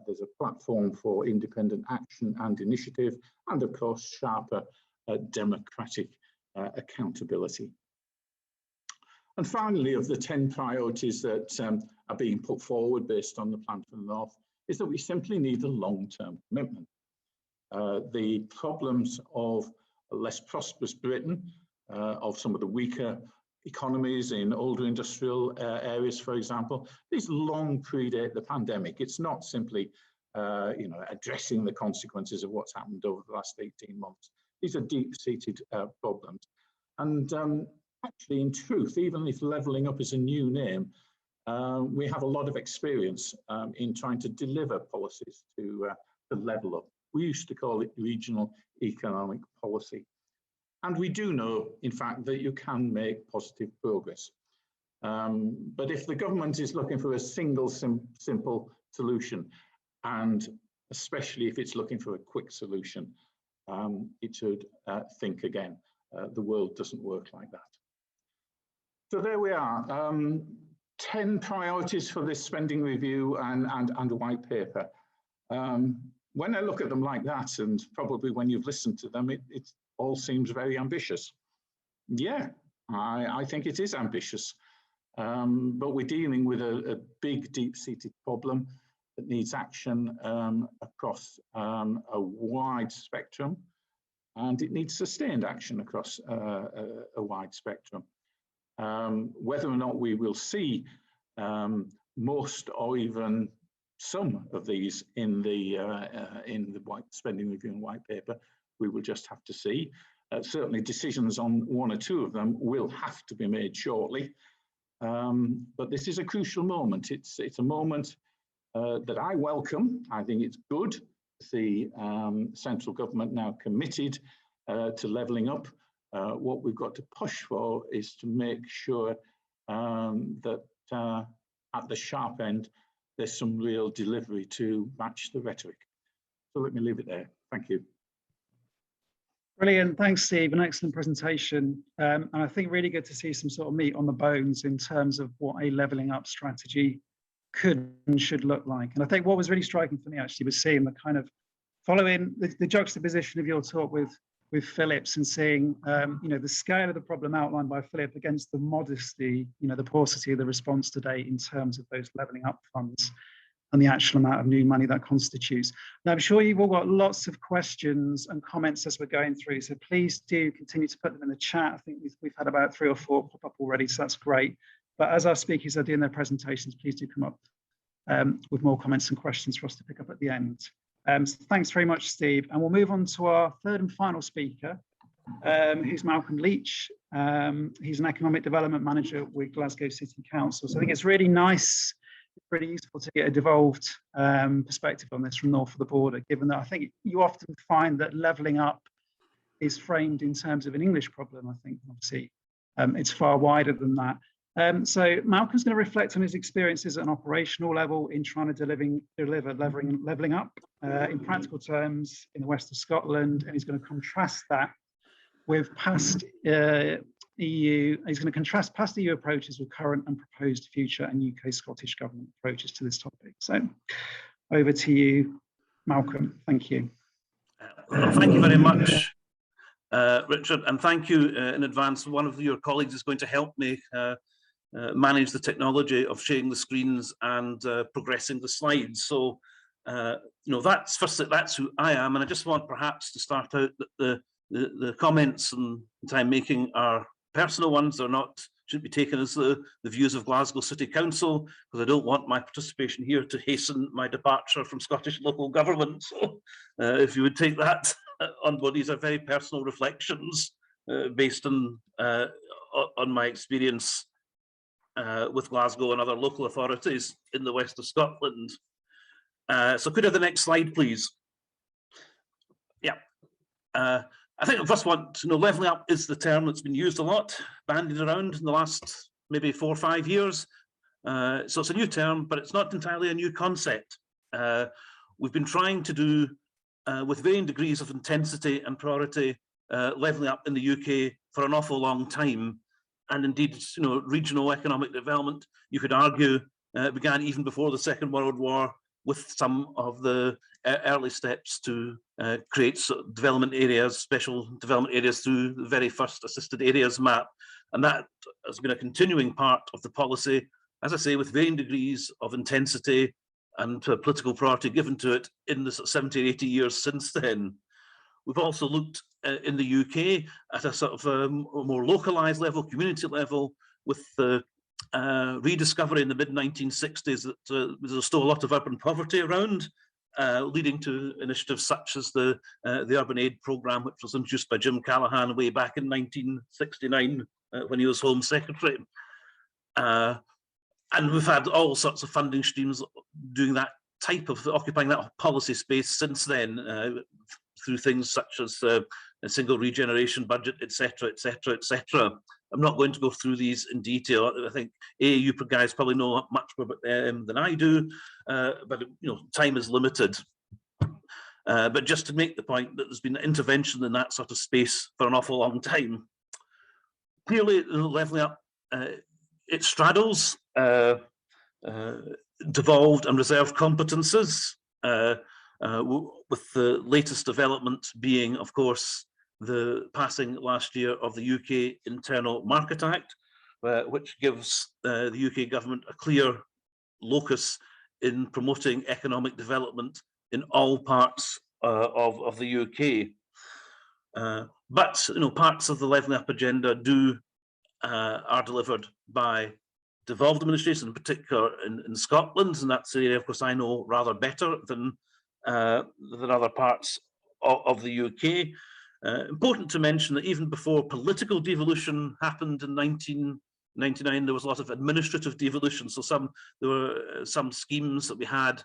There's a platform for independent action and initiative, and of course sharper democratic accountability. And finally, of the 10 priorities that are being put forward based on the Plan for the North, is that we simply need a long-term commitment. The problems of a less prosperous Britain, of some of the weaker economies in older industrial areas, for example, these long predate the pandemic. It's not simply addressing the consequences of what's happened over the last 18 months. These are deep-seated problems. And actually, in truth, even if levelling up is a new name, we have a lot of experience in trying to deliver policies to level up. We used to call it regional economic policy. And we do know, in fact, that you can make positive progress. But if the government is looking for a single simple solution, and especially if it's looking for a quick solution, it should think again. The world doesn't work like that. So there we are. 10 priorities for this spending review and white paper. When I look at them like that, and probably when you've listened to them, it all seems very ambitious. Yeah, I think it is ambitious. But we're dealing with a big, deep-seated problem that needs action across a wide spectrum, and it needs sustained action across a wide spectrum. Whether or not we will see most or even some of these in the white spending review and white paper, we will just have to see. Certainly decisions on one or two of them will have to be made shortly. But this is a crucial moment. It's a moment that I welcome. I think it's good to see central government now committed to levelling up. What we've got to push for is to make sure that at the sharp end, there's some real delivery to match the rhetoric. So let me leave it there. Thank you. Brilliant. Thanks, Steve. An excellent presentation. And I think really good to see some sort of meat on the bones in terms of what a levelling up strategy could and should look like. And I think what was really striking for me actually was seeing the kind of following the juxtaposition of your talk with Philip's and seeing the scale of the problem outlined by Philip against the modesty, the paucity of the response today in terms of those levelling up funds and the actual amount of new money that constitutes. Now, I'm sure you've all got lots of questions and comments as we're going through, so please do continue to put them in the chat. I think we've had about 3 or 4 pop up already, so that's great. But as our speakers are doing their presentations, please do come up with more comments and questions for us to pick up at the end. So thanks very much, Steve. And we'll move on to our third and final speaker, who's Malcolm Leitch. He's an economic development manager with Glasgow City Council. So I think it's really nice, really useful to get a devolved perspective on this from north of the border, given that I think you often find that levelling up is framed in terms of an English problem. I think obviously it's far wider than that. So Malcolm's going to reflect on his experiences at an operational level in trying to deliver levelling up in practical terms in the west of Scotland, and he's going to contrast that with past EU. He's going to contrast past EU approaches with current and proposed future and UK Scottish government approaches to this topic. So over to you, Malcolm. Thank you. Thank you very much, Richard, and thank you in advance. One of your colleagues is going to help me manage the technology of sharing the screens and progressing the slides. So, that's who I am, and I just want perhaps to start out that the comments that I'm making are personal ones. They're not, shouldn't be taken as the views of Glasgow City Council, because I don't want my participation here to hasten my departure from Scottish local government. So if you would take that on board, these are very personal reflections based on my experience with Glasgow and other local authorities in the west of Scotland. So could I have the next slide, please? Yeah. I think I first want to know, levelling up is the term that's been used a lot, bandied around in the last maybe 4 or 5 years. So it's a new term, but it's not entirely a new concept. We've been trying to do, with varying degrees of intensity and priority, levelling up in the UK for an awful long time. And indeed, regional economic development, you could argue, began even before the Second World War, with some of the early steps to create development areas, special development areas through the very first assisted areas map. And that has been a continuing part of the policy, as I say, with varying degrees of intensity and political priority given to it in the 70 or 80 years since then. We've also looked in the UK at a sort of a more localized level, community level, with the rediscovery in the mid-1960s that there's still a lot of urban poverty around, leading to initiatives such as the Urban Aid Programme, which was introduced by Jim Callaghan way back in 1969 when he was Home Secretary. And we've had all sorts of funding streams doing that type of, occupying that policy space since then, through things such as a single regeneration budget, etc., etc., etc. I'm not going to go through these in detail. I think you guys probably know much more about them than I do, but time is limited. But just to make the point that there's been intervention in that sort of space for an awful long time. Clearly, levelling up, it straddles devolved and reserved competences, with the latest development being, of course, the passing last year of the UK Internal Market Act, which gives the UK government a clear locus in promoting economic development in all parts of the UK. But parts of the levelling up agenda are delivered by devolved administration, in particular in Scotland, and that's the area, of course, I know rather better than other parts of the UK. Important to mention that even before political devolution happened in 1999, there was a lot of administrative devolution. So there were some schemes that we had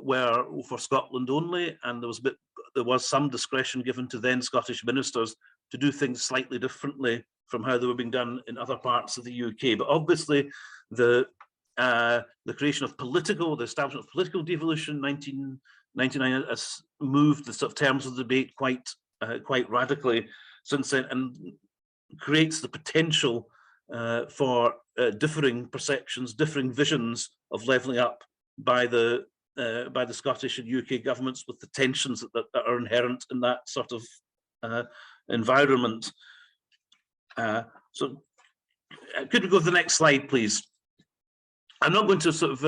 were for Scotland only, and there was some discretion given to then Scottish ministers to do things slightly differently from how they were being done in other parts of the UK. But obviously, the creation of the establishment of political devolution in 1999 has moved the sort of terms of the debate quite radically since then, and creates the potential for differing perceptions, differing visions of levelling up by the Scottish and UK governments, with the tensions that are inherent in that sort of environment. So could we go to the next slide, please? I'm not going to sort of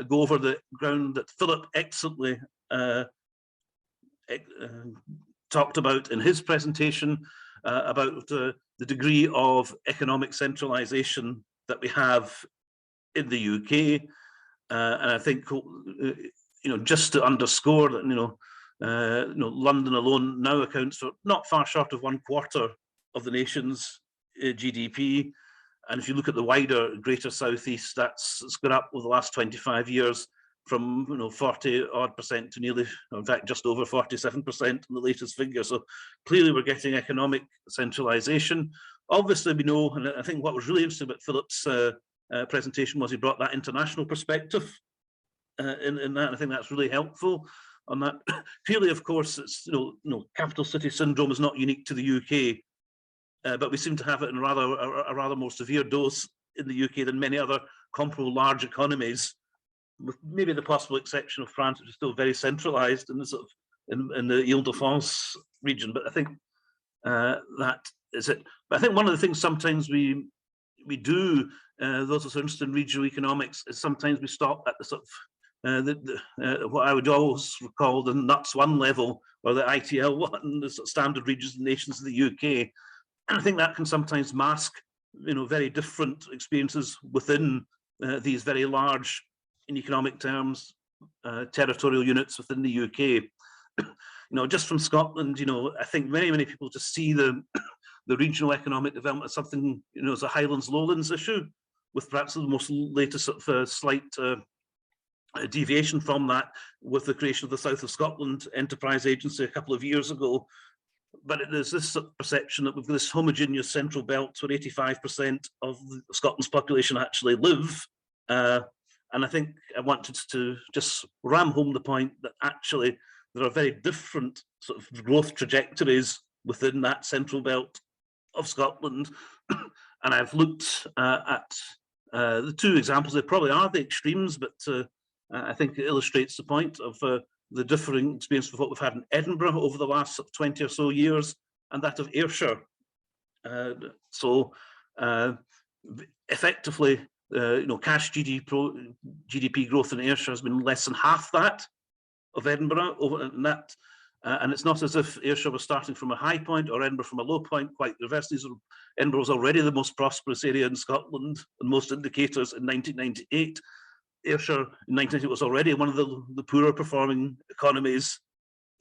go over the ground that Philip excellently talked about in his presentation about the degree of economic centralisation that we have in the UK, and I think just to underscore that London alone now accounts for not far short of 1/4 of the nation's GDP, and if you look at the wider Greater Southeast, it's gone up over the last 25 years from 40% to nearly, in fact, just over 47% in the latest figure. So clearly we're getting economic centralisation. Obviously we know, and I think what was really interesting about Philip's presentation was he brought that international perspective in that. I think that's really helpful on that. Clearly, of course, it's capital city syndrome is not unique to the UK, but we seem to have it in a rather more severe dose in the UK than many other comparable large economies, with maybe the possible exception of France, which is still very centralised in the sort of in the Ile-de-France region. But I think that is it. But I think one of the things sometimes we we do, those of us interested in regional economics, is sometimes we stop at the sort of what I would always call the NUTS 1 level, or the ITL 1, the sort of standard regions and nations of the UK. And I think that can sometimes mask, very different experiences within these very large, in economic terms, territorial units within the UK. Just from Scotland, I think many people just see the regional economic development as something, as a Highlands Lowlands issue, with perhaps the most latest sort of slight deviation from that with the creation of the South of Scotland Enterprise Agency a couple of years ago. But there's this sort of perception that we've got this homogeneous central belt where 85% of Scotland's population actually live. And I think I wanted to just ram home the point that actually there are very different sort of growth trajectories within that central belt of Scotland. And I've looked at the two examples. They probably are the extremes, but I think it illustrates the point of the differing experience of what we've had in Edinburgh over the last 20 or so years, and that of Ayrshire. Effectively, cash GDP growth in Ayrshire has been less than half that of Edinburgh, and it's not as if Ayrshire was starting from a high point or Edinburgh from a low point. Quite the reverse. Edinburgh was already the most prosperous area in Scotland, and most indicators in 1998. Ayrshire in 1998 was already one of the poorer performing economies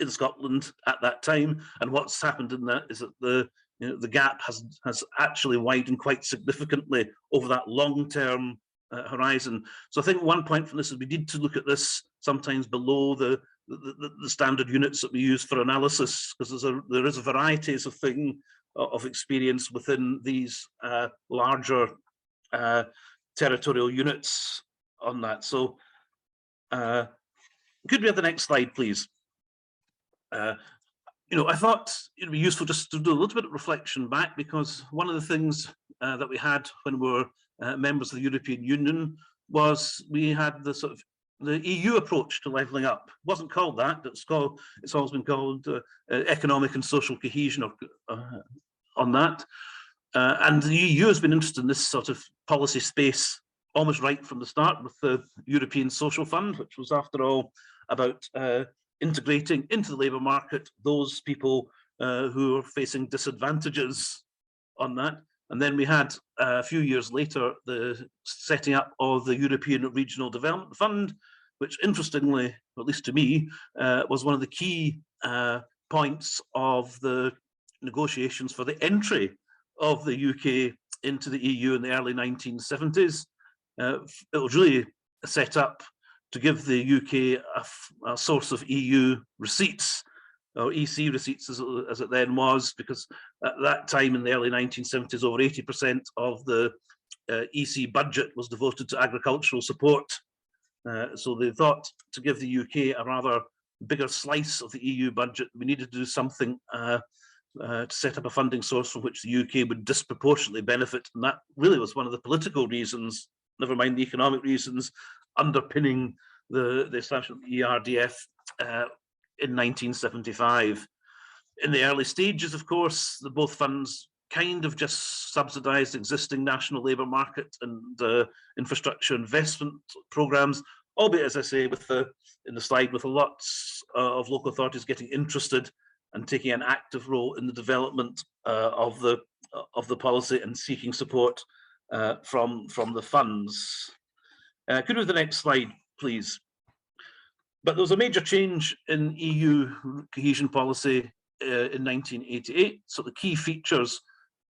in Scotland at that time. And what's happened in that is that the gap has actually widened quite significantly over that long-term horizon. So I think one point from this is we need to look at this sometimes below the standard units that we use for analysis, because there is a varieties of experience within these larger territorial units on that. So could we have the next slide, please? I thought it'd be useful just to do a little bit of reflection back, because one of the things that we had when we were members of the European Union was we had the EU approach to levelling up. It wasn't called that. It's always been called economic and social cohesion on that. And the EU has been interested in this sort of policy space almost right from the start, with the European Social Fund, which was, after all, about integrating into the labour market those people who are facing disadvantages on that. And then we had, a few years later, the setting up of the European Regional Development Fund, which, interestingly, at least to me, was one of the key points of the negotiations for the entry of the UK into the EU in the early 1970s. It was really set up to give the UK a source of EU receipts, or EC receipts as it then was, because at that time in the early 1970s, over 80% of the EC budget was devoted to agricultural support. So they thought, to give the UK a rather bigger slice of the EU budget, we needed to do something to set up a funding source from which the UK would disproportionately benefit. And that really was one of the political reasons, never mind the economic reasons, underpinning the establishment of the ERDF in 1975. In the early stages, of course, both funds kind of just subsidised existing national labour market and infrastructure investment programmes, albeit, as I say, in the slide, with lots of local authorities getting interested and taking an active role in the development of the policy and seeking support from the funds. Could we have the next slide, please? But there was a major change in EU cohesion policy in 1988. So the key features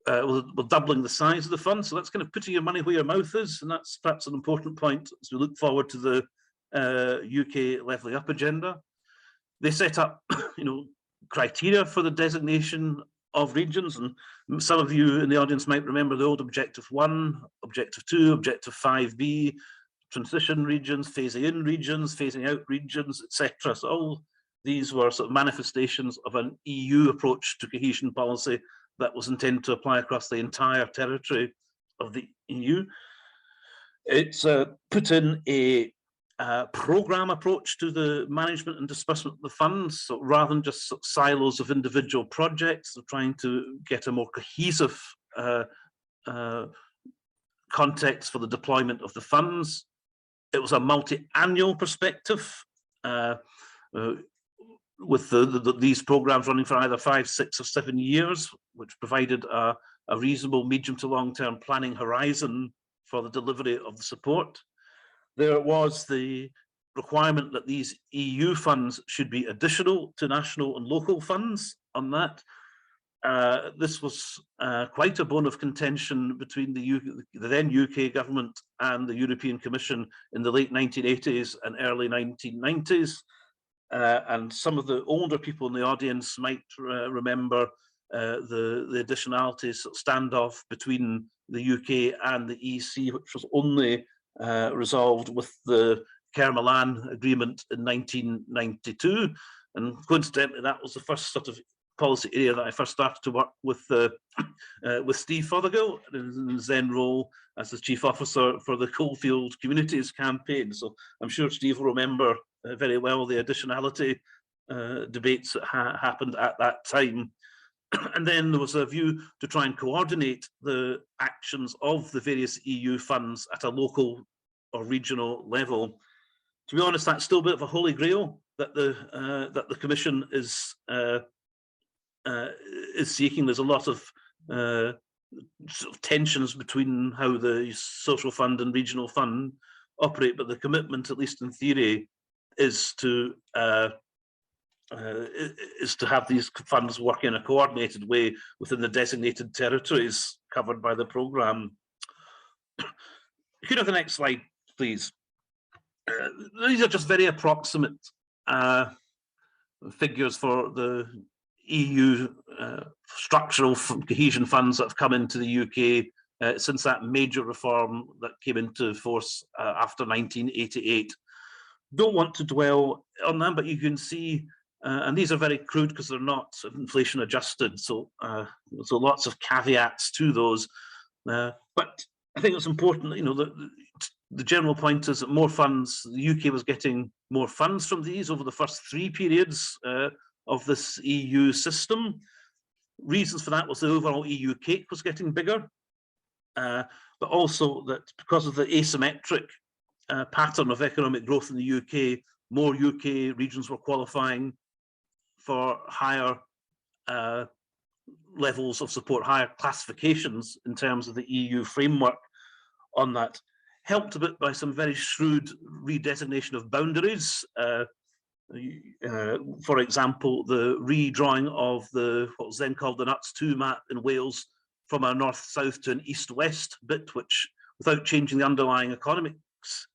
were doubling the size of the fund. So that's kind of putting your money where your mouth is, and that's perhaps an important point as we look forward to the UK levelling up agenda. They set up, criteria for the designation of regions, and some of you in the audience might remember the old Objective 1, Objective 2, Objective 5B, transition regions, phasing in regions, phasing out regions, etc. So all these were sort of manifestations of an EU approach to cohesion policy that was intended to apply across the entire territory of the EU. It's put in a programme approach to the management and disbursement of the funds. So rather than just silos of individual projects, they're trying to get a more cohesive context for the deployment of the funds. It was a multi-annual perspective, with these programs running for either 5, 6 or 7 years, which provided a reasonable medium to long-term planning horizon for the delivery of the support. There was the requirement that these EU funds should be additional to national and local funds on that. This was quite a bone of contention between the then UK government and the European Commission in the late 1980s and early 1990s. And some of the older people in the audience might remember the additionalities standoff between the UK and the EC, which was only resolved with the Kerr-Milan agreement in 1992. And coincidentally, that was the first sort of policy area that I first started to work with Steve Fothergill in his then role as the chief officer for the Coalfield Communities campaign. So I'm sure Steve will remember very well the additionality debates that happened at that time. And then there was a view to try and coordinate the actions of the various EU funds at a local or regional level. To be honest, that's still a bit of a holy grail that the Commission is seeking. There's a lot of sort of tensions between how the social fund and regional fund operate, but the commitment, at least in theory, is to have these funds work in a coordinated way within the designated territories covered by the programme. Could you have the next slide, please? These are just very approximate figures for the EU structural cohesion funds that have come into the UK since that major reform that came into force after 1988. Don't want to dwell on them, but you can see, and these are very crude because they're not inflation adjusted, so lots of caveats to those. But I think it's important, you know, the general point is that more funds, the UK was getting more funds from these over the first 3 periods of this EU system. Reasons for that was the overall EU cake was getting bigger, but also that because of the asymmetric pattern of economic growth in the UK, more UK regions were qualifying for higher levels of support, higher classifications in terms of the EU framework on that. Helped a bit by some very shrewd redesignation of boundaries. For example, the redrawing of what was then called the NUTS 2 map in Wales from a north-south to an east-west bit, which, without changing the underlying economics,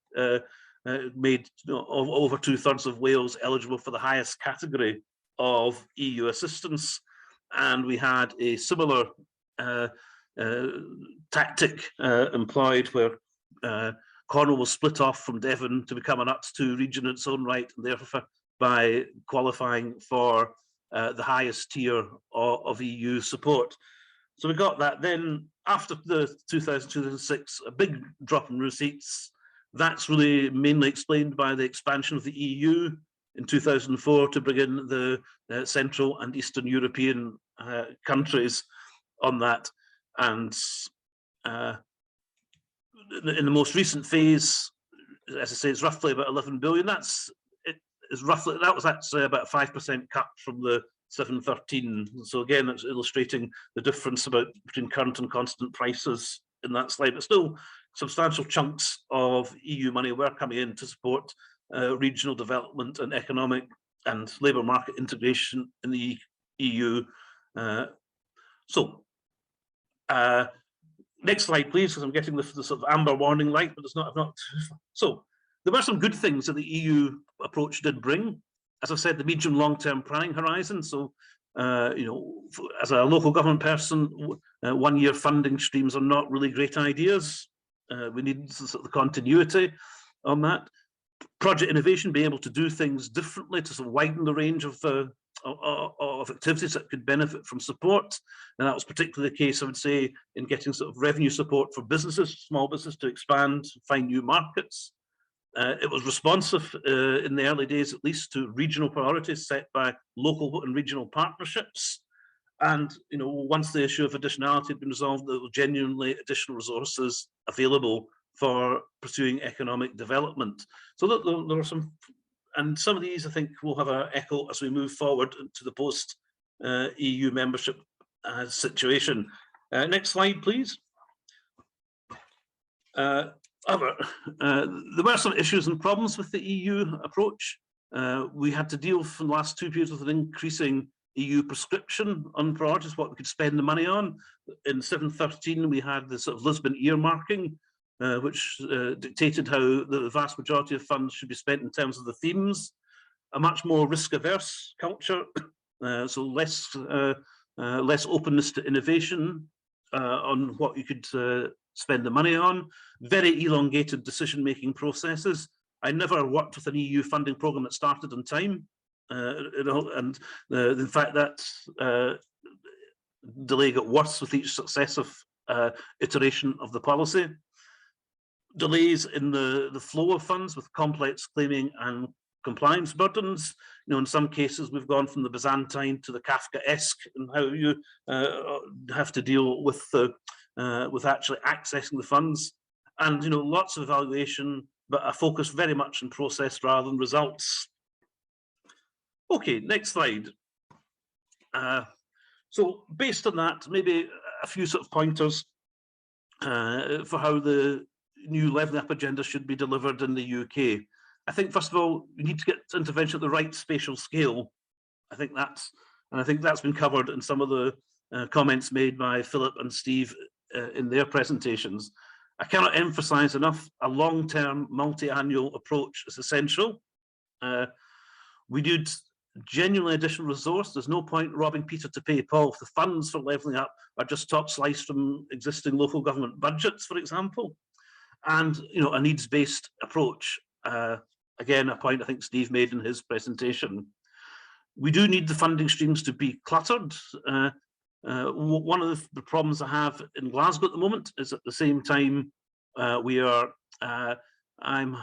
made over 2/3 of Wales eligible for the highest category of EU assistance. And we had a similar tactic employed where Cornwall was split off from Devon to become a NUTS 2 region in its own right, and therefore by qualifying for the highest tier of EU support. So we got that. Then after the 2006, a big drop in receipts. That's really mainly explained by the expansion of the EU in 2004 to bring in the Central and Eastern European countries on that. And in the most recent phase, as I say, it's roughly about 11 billion. That was actually about a 5% cut from the 713. So again, it's illustrating the difference between current and constant prices in that slide, but still substantial chunks of EU money were coming in to support regional development and economic and labour market integration in the EU. Next slide, please, because I'm getting the sort of amber warning light, but it's not. So there were some good things that the EU approach did bring. As I said, the medium long-term planning horizon. So, you know, as a local government person, 1-year funding streams are not really great ideas. We need sort of continuity on that. Project innovation, being able to do things differently to sort of widen the range of activities that could benefit from support. And that was particularly the case, I would say, in getting sort of revenue support for businesses, small business to expand, find new markets. It was responsive in the early days, at least, to regional priorities set by local and regional partnerships. And, you know, once the issue of additionality had been resolved, there were genuinely additional resources available for pursuing economic development. So there are some, and some of these I think will have an echo as we move forward to the post EU membership situation. Next slide, please. However, there were some issues and problems with the EU approach. We had to deal for the last 2 periods with an increasing EU prescription on priorities, what we could spend the money on. In 713, we had the sort of Lisbon earmarking, which dictated how the vast majority of funds should be spent in terms of the themes. A much more risk-averse culture, so less openness to innovation on what you could spend the money on. Very elongated decision-making processes. I never worked with an EU funding program that started on time, and in fact that delay got worse with each successive iteration of the policy. Delays in the flow of funds with complex claiming and compliance burdens. You know, in some cases we've gone from the Byzantine to the Kafkaesque in how you have to deal with actually accessing the funds, and you know, lots of evaluation, but a focus very much on process rather than results. Okay, next slide. So based on that, maybe a few sort of pointers for how the new Levelling Up agenda should be delivered in the UK. I think first of all, we need to get intervention at the right spatial scale. I think that's been covered in some of the comments made by Philip and Steve in their presentations. I cannot emphasize enough, a long-term multi-annual approach is essential. We need genuinely additional resource. There's no point robbing Peter to pay Paul if the funds for Levelling Up are just top sliced from existing local government budgets, for example. And you know, a needs-based approach. Again, a point I think Steve made in his presentation. We do need the funding streams to be cluttered. One of the problems I have in Glasgow at the moment is at the same time I'm and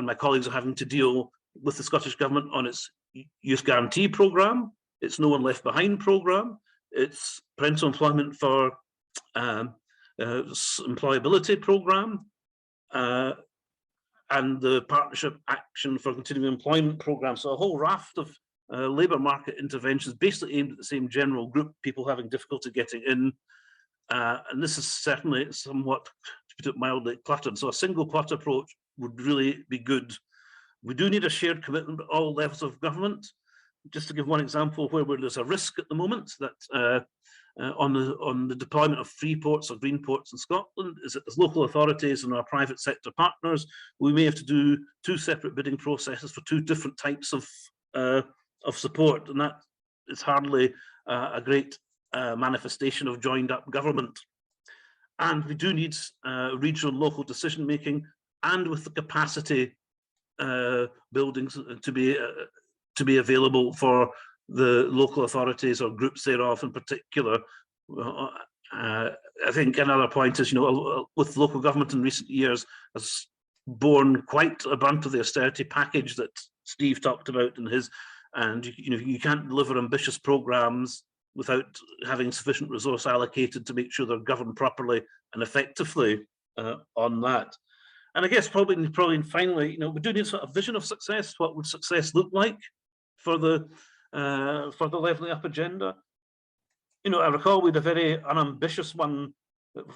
my colleagues are having to deal with the Scottish Government on its Youth Guarantee programme, its No One Left Behind programme, its Parental Employment for Employability programme, and the Partnership Action for Continuing Employment programme. So a whole raft of labour market interventions basically aimed at the same general group, people having difficulty getting in. And this is certainly somewhat, to put it mildly, cluttered. So a single pot approach would really be good. We do need a shared commitment at all levels of government. Just to give one example where there's a risk at the moment that on the deployment of free ports or green ports in Scotland is that as local authorities and our private sector partners, we may have to do 2 separate bidding processes for 2 different types of support, and that is hardly a great manifestation of joined up government. And we do need regional and local decision making, and with the capacity buildings to be available for the local authorities or groups thereof in particular. I think another point is, you know, with local government in recent years has borne quite a brunt of the austerity package that Steve talked about in his, and you know, you can't deliver ambitious programs without having sufficient resource allocated to make sure they're governed properly and effectively on that. And I guess probably finally, you know, we do need sort of vision of success. What would success look like for the Levelling Up agenda? You know, I recall we had a very unambitious one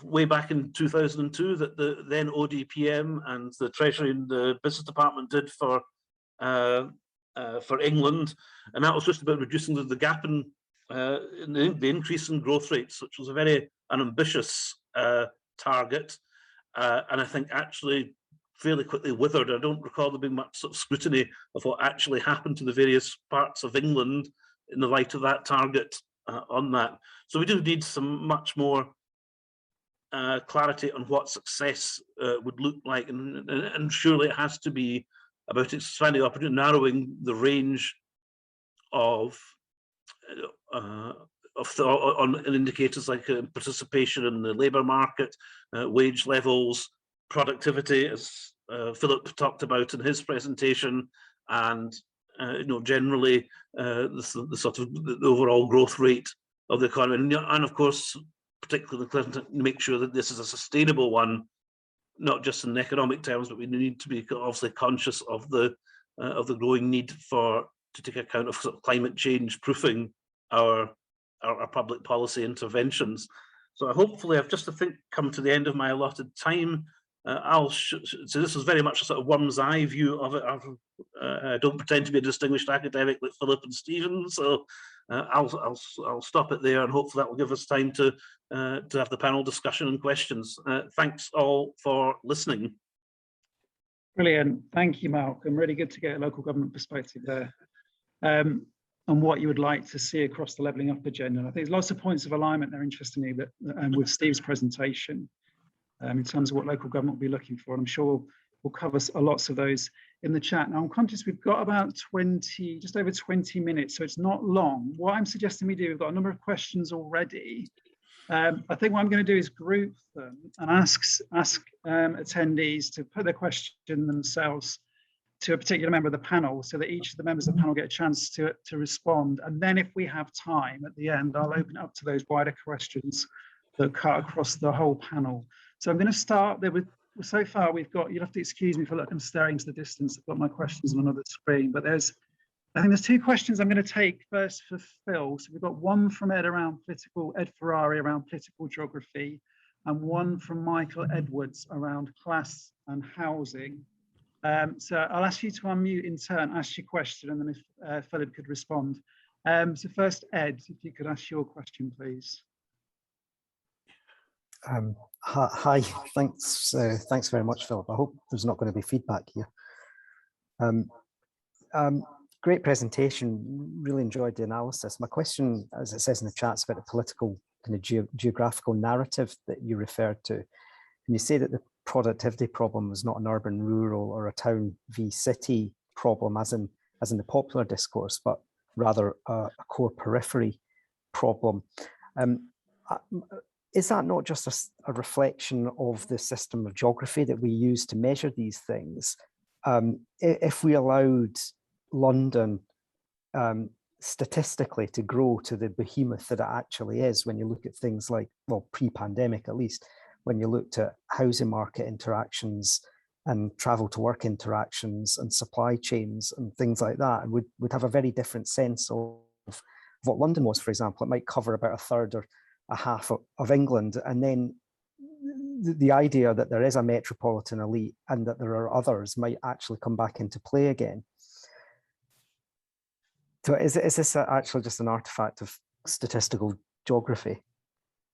way back in 2002 that the then ODPM and the Treasury and the Business Department did for England, and that was just about reducing the gap in the increase in growth rates, which was a very unambitious target, and I think actually fairly quickly withered. I don't recall there being much sort of scrutiny of what actually happened to the various parts of England in the light of that target on that. So we do need some much more clarity on what success would look like, and surely it has to be about expanding opportunity, narrowing the range of on indicators like participation in the labour market, wage levels, productivity, as Philip talked about in his presentation, and you know, generally the sort of the overall growth rate of the economy, and of course, particularly make sure that this is a sustainable one not just in economic terms, but we need to be obviously conscious of the growing need to take account of sort of climate change proofing our public policy interventions. So hopefully I've just, I think, come to the end of my allotted time. So this was very much a sort of worm's eye view of it. I don't pretend to be a distinguished academic like Philip and Stephen, so I'll stop it there, and hopefully that will give us time to have the panel discussion and questions. Thanks all for listening. Brilliant. Thank you, Malcolm. Really good to get a local government perspective there. And what you would like to see across the levelling up agenda. And I think there's lots of points of alignment there, interestingly, that with Steve's presentation in terms of what local government will be looking for. And I'm sure we'll cover lots of those in the chat. Now, I'm conscious we've got about just over 20 minutes, so it's not long. What I'm suggesting we do, we've got a number of questions already. I think what I'm going to do is group them and ask attendees to put their question themselves to a particular member of the panel, so that each of the members of the panel get a chance to respond. And then if we have time at the end, I'll open it up to those wider questions that cut across the whole panel. So I'm going to start there with, so far we've got, you'll have to excuse me for looking staring into the distance. I've got my questions on another screen, but I think there's two questions I'm going to take first for Phil. So we've got one from Ed Ferrari around political geography, and one from Michael Edwards around class and housing. So I'll ask you to unmute in turn, ask your question, and then if Philip could respond. So first, Ed, if you could ask your question, please. Hi, thanks very much, Philip. I hope there's not going to be feedback here. Great presentation, really enjoyed the analysis. My question, as it says in the chat, is about the political kind of geographical narrative that you referred to. And you say that the productivity problem was not an urban rural or a town v city problem as in the popular discourse, but rather a core periphery problem. Is that not just a reflection of the system of geography that we use to measure these things? If we allowed London statistically to grow to the behemoth that it actually is, when you look at things like, well, pre-pandemic at least, when you looked at housing market interactions and travel to work interactions and supply chains and things like that, and would have a very different sense of what London was, for example. It might cover about a third or a half of England, and then the idea that there is a metropolitan elite and that there are others might actually come back into play again. So is this actually just an artifact of statistical geography?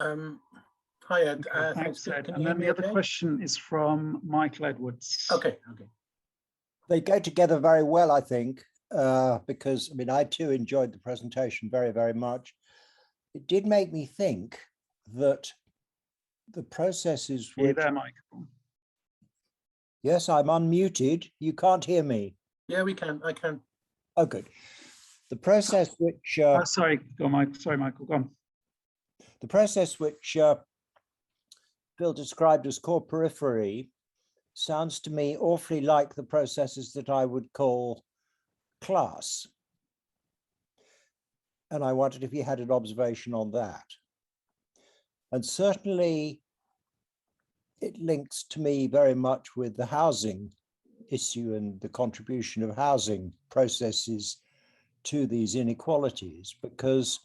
Hi, Ed. Thanks, Ed. And then the other question is from Michael Edwards. Okay. They go together very well, I think, because, I mean, I too enjoyed the presentation very, very much. It did make me think that the processes... Are you there, Michael? Yes, I'm unmuted. You can't hear me. Yeah, we can. I can. Oh, good. The process which... sorry, go on, Michael. Sorry, Michael, go on. The process which Phil described as core periphery sounds to me awfully like the processes that I would call class. And I wondered if you had an observation on that. And certainly it links to me very much with the housing issue and the contribution of housing processes to these inequalities, because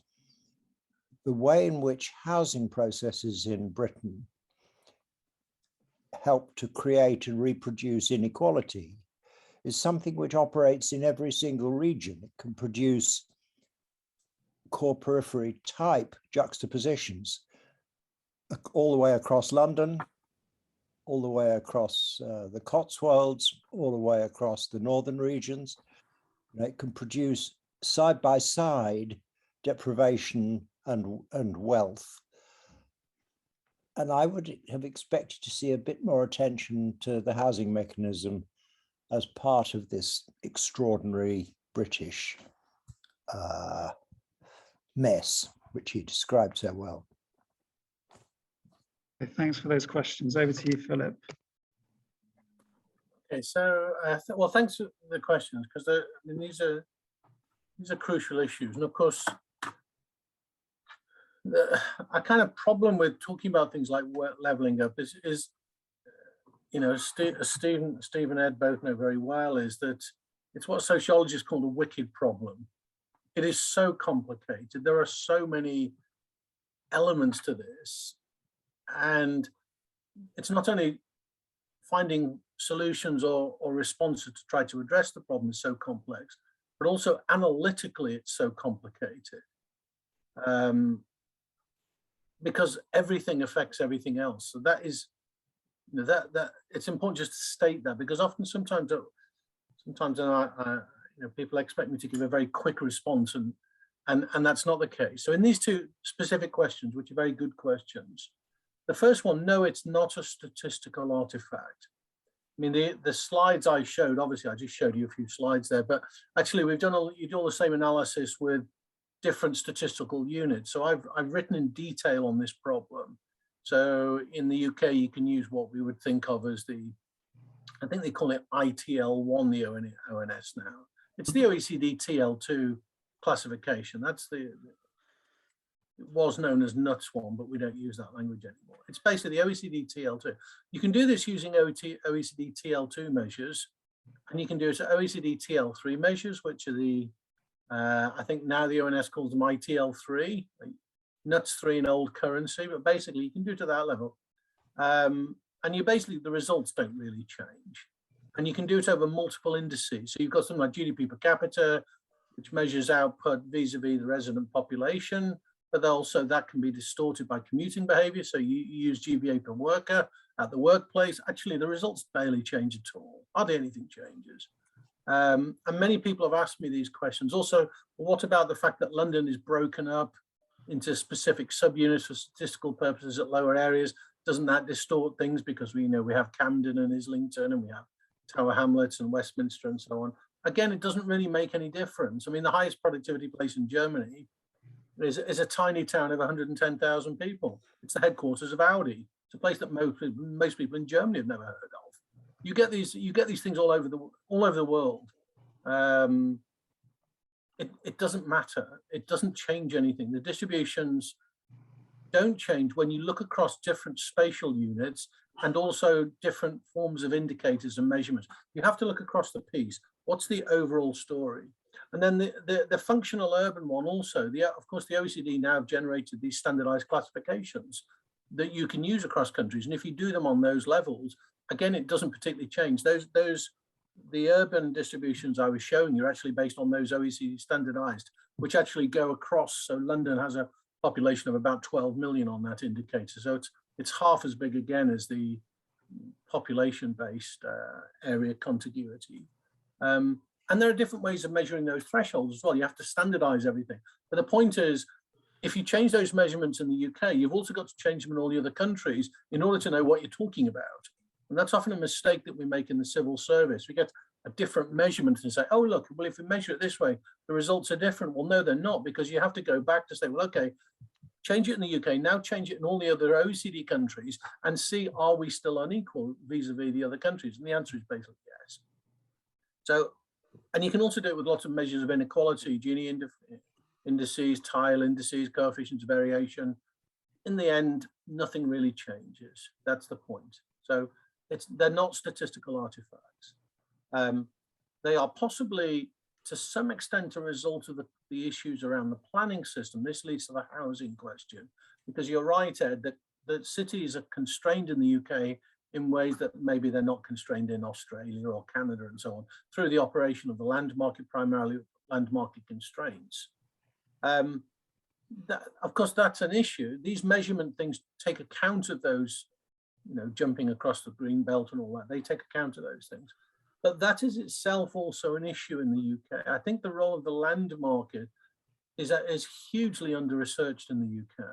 the way in which housing processes in Britain help to create and reproduce inequality is something which operates in every single region. It can produce core periphery type juxtapositions all the way across London, all the way across the Cotswolds, all the way across the northern regions. And it can produce side by side deprivation and wealth. And I would have expected to see a bit more attention to the housing mechanism as part of this extraordinary British mess, which he described so well. Okay, thanks for those questions. Over to you, Philip. Okay, so well, thanks for the questions, because I mean, these are crucial issues, and of course, a kind of problem with talking about things like levelling up is Steve and Ed both know very well, is that it's what sociologists call a wicked problem. It is so complicated. There are so many elements to this. And it's not only finding solutions or responses to try to address the problem is so complex, but also analytically it's so complicated. Because everything affects everything else. So that is, that it's important just to state that, because often sometimes people expect me to give a very quick response, and that's not the case. So in these two specific questions, which are very good questions, the first one, no, it's not a statistical artifact. I mean, the slides I showed, obviously I just showed you a few slides there, but actually you do all the same analysis with different statistical units. So I've written in detail on this problem. So in the UK, you can use what we would think of as I think they call it ITL1, the ONS now. It's the OECD TL2 classification. That's it was known as NUTS 1, but we don't use that language anymore. It's basically the OECD TL2. You can do this using OECD TL2 measures, and you can do it at OECD TL3 measures, which are I think now the ONS calls them ITL3, NUTS 3 in old currency, but basically you can do it to that level. And the results don't really change. And you can do it over multiple indices. So you've got something like GDP per capita, which measures output vis-a-vis the resident population, but also that can be distorted by commuting behavior. So you use GVA per worker at the workplace. Actually, the results barely change at all. Hardly anything changes. And many people have asked me these questions. Also, what about the fact that London is broken up into specific subunits for statistical purposes at lower areas? Doesn't that distort things? Because we have Camden and Islington, and we have Tower Hamlets and Westminster and so on. Again, it doesn't really make any difference. I mean, the highest productivity place in Germany is a tiny town of 110,000 people. It's the headquarters of Audi. It's a place that most people in Germany have never heard of. You get these things all over the world. It doesn't matter. It doesn't change anything. The distributions don't change when you look across different spatial units and also different forms of indicators and measurements. You have to look across the piece. What's the overall story? And then the functional urban one also, of course, the OECD now have generated these standardized classifications that you can use across countries. And if you do them on those levels, again, it doesn't particularly change. The urban distributions I was showing you are actually based on those OECD standardized, which actually go across. So London has a population of about 12 million on that indicator. So it's half as big again as the population-based area contiguity. And there are different ways of measuring those thresholds as well. You have to standardize everything. But the point is, if you change those measurements in the UK, you've also got to change them in all the other countries in order to know what you're talking about. And that's often a mistake that we make in the civil service. We get a different measurement and say, oh, look, well, if we measure it this way, the results are different. Well, no, they're not, because you have to go back to say, well, okay, change it in the UK, now change it in all the other OECD countries and see, are we still unequal vis-a-vis the other countries? And the answer is basically yes. So, and you can also do it with lots of measures of inequality, Gini indices, tile indices, coefficients of variation. In the end, nothing really changes. That's the point. So they're not statistical artifacts. They are possibly, to some extent, a result of the issues around the planning system. This leads to the housing question, because you're right, Ed, that cities are constrained in the UK in ways that maybe they're not constrained in Australia or Canada and so on, through the operation of the land market, primarily land market constraints. Of course, that's an issue. These measurement things take account of those, jumping across the green belt and all that. They take account of those things. But that is itself also an issue in the UK. I think the role of the land market is hugely under-researched in the UK.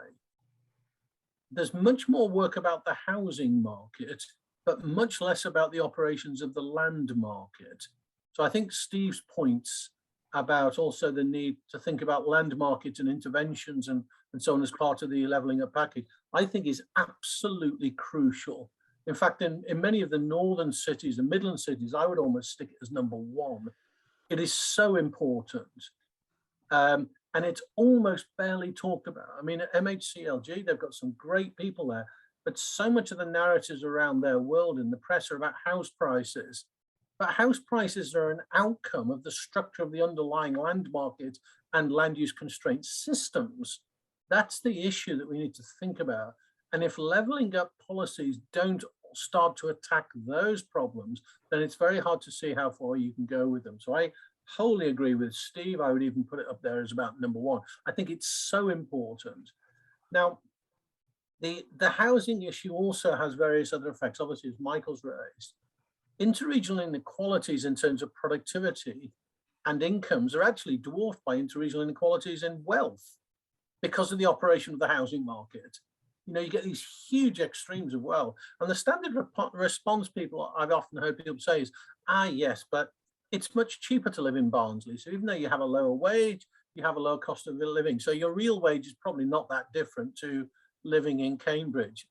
There's much more work about the housing market, but much less about the operations of the land market. So I think Steve's points about also the need to think about land markets and interventions and so on as part of the levelling up package, I think is absolutely crucial. In fact, in many of the northern cities, the Midland cities, I would almost stick it as number one. It is so important. And it's almost barely talked about. I mean, at MHCLG, they've got some great people there, but so much of the narratives around their world in the press are about house prices. But house prices are an outcome of the structure of the underlying land market and land use constraint systems. That's the issue that we need to think about. And if leveling up policies don't start to attack those problems, then it's very hard to see how far you can go with them. So I wholly agree with Steve. I would even put it up there as about number one. I think it's so important. Now, the housing issue also has various other effects, obviously, as Michael's raised. Interregional inequalities in terms of productivity and incomes are actually dwarfed by interregional inequalities in wealth because of the operation of the housing market. You know, you get these huge extremes of wealth. And the standard response people I've often heard people say is, yes, but it's much cheaper to live in Barnsley. So even though you have a lower wage, you have a lower cost of living. So your real wage is probably not that different to living in Cambridge.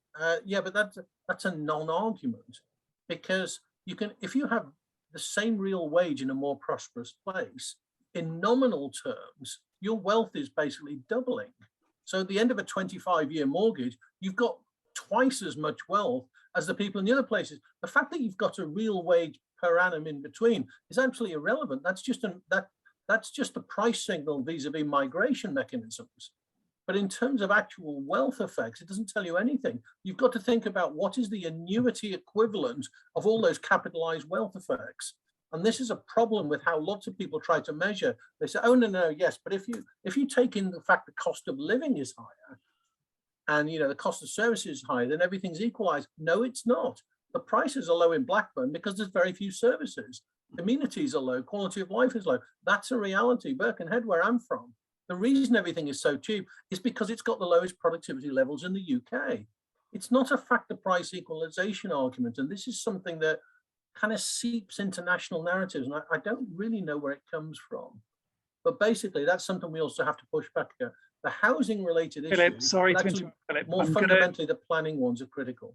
Yeah, but that's a non-argument, because you can, if you have the same real wage in a more prosperous place, in nominal terms, your wealth is basically doubling. So at the end of a 25-year mortgage, you've got twice as much wealth as the people in the other places. The fact that you've got a real wage per annum in between is absolutely irrelevant. That's just a price signal vis-a-vis migration mechanisms. But in terms of actual wealth effects, it doesn't tell you anything. You've got to think about what is the annuity equivalent of all those capitalized wealth effects. And this is a problem with how lots of people try to measure. They say, oh, no, yes, but if you take in the fact the cost of living is higher and, you know, the cost of services is higher, then everything's equalized. No, it's not. The prices are low in Blackburn because there's very few services. Amenities are low, quality of life is low. That's a reality. Birkenhead, where I'm from, the reason everything is so cheap is because it's got the lowest productivity levels in the UK. It's not a factor price equalization argument. And this is something that kind of seeps into national narratives. And I don't really know where it comes from. But basically, that's something we also have to push back here. The housing related issues, sorry to interrupt, Philip. More fundamentally, the planning ones are critical.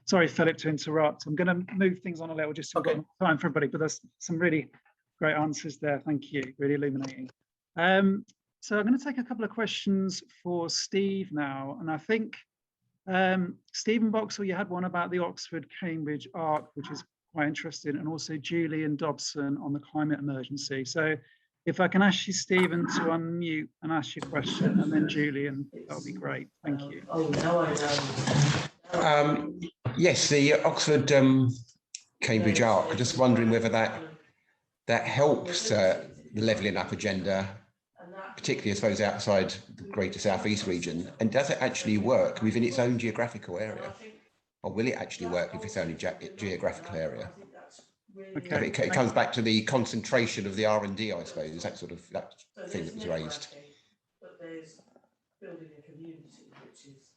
Sorry, Philip, to interrupt. I'm going to move things on a little just so we've got time for everybody, but there's some really great answers there. Thank you. Really illuminating. So I'm going to take a couple of questions for Steve now. And I think, Stephen Boxall, you had one about the Oxford-Cambridge arc, which is quite interesting, and also Julian Dobson on the climate emergency. So if I can ask you, Stephen, to unmute and ask your question, and then Julian, that would be great. Thank you. Yes, the Oxford-Cambridge arc. I'm just wondering whether that helps the levelling up agenda, particularly, I suppose, outside the greater South East region, and does it actually work within its own geographical area? Or will it actually work with its own geographical area? Okay. It comes back to the concentration of the R&D, I suppose, that sort of that thing that was raised. But there's building a community which is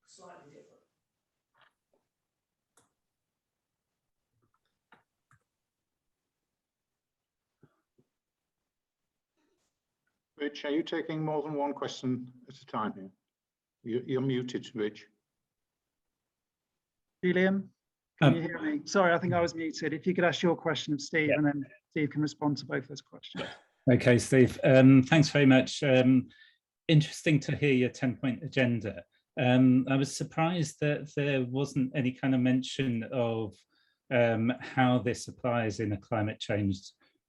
slightly different. Rich, are you taking more than one question at a time here? You're muted, Rich. Julian, can you hear me? Sorry, I think I was muted. If you could ask your question of Steve, and then Steve can respond to both those questions. Okay, Steve, thanks very much. Interesting to hear your 10-point agenda. I was surprised that there wasn't any kind of mention of how this applies in a climate change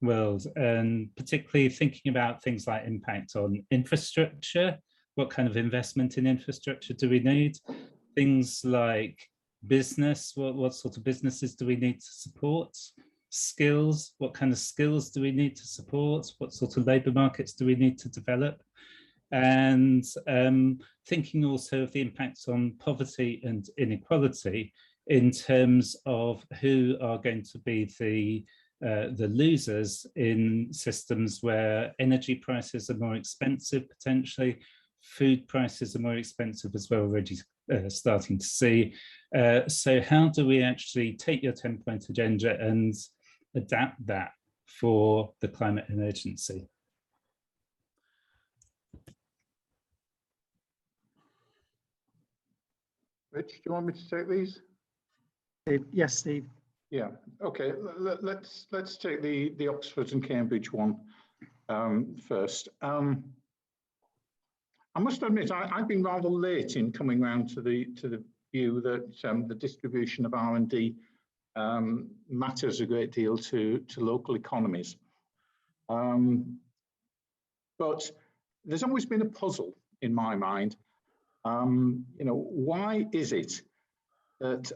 world, and particularly thinking about things like impact on infrastructure. What kind of investment in infrastructure do we need? Things like business, what sort of businesses do we need to support? Skills, what kind of skills do we need to support? What sort of labour markets do we need to develop? And thinking also of the impacts on poverty and inequality in terms of who are going to be the losers in systems where energy prices are more expensive, potentially food prices are more expensive as well, already starting to see. So how do we actually take your 10-point agenda and adapt that for the climate emergency? Rich, do you want me to take these? Yes, Steve. Yeah, okay, let's take the Oxford and Cambridge one first. I must admit, I've been rather late in coming round to the view that the distribution of R&D matters a great deal to local economies. But there's always been a puzzle in my mind. Why is it that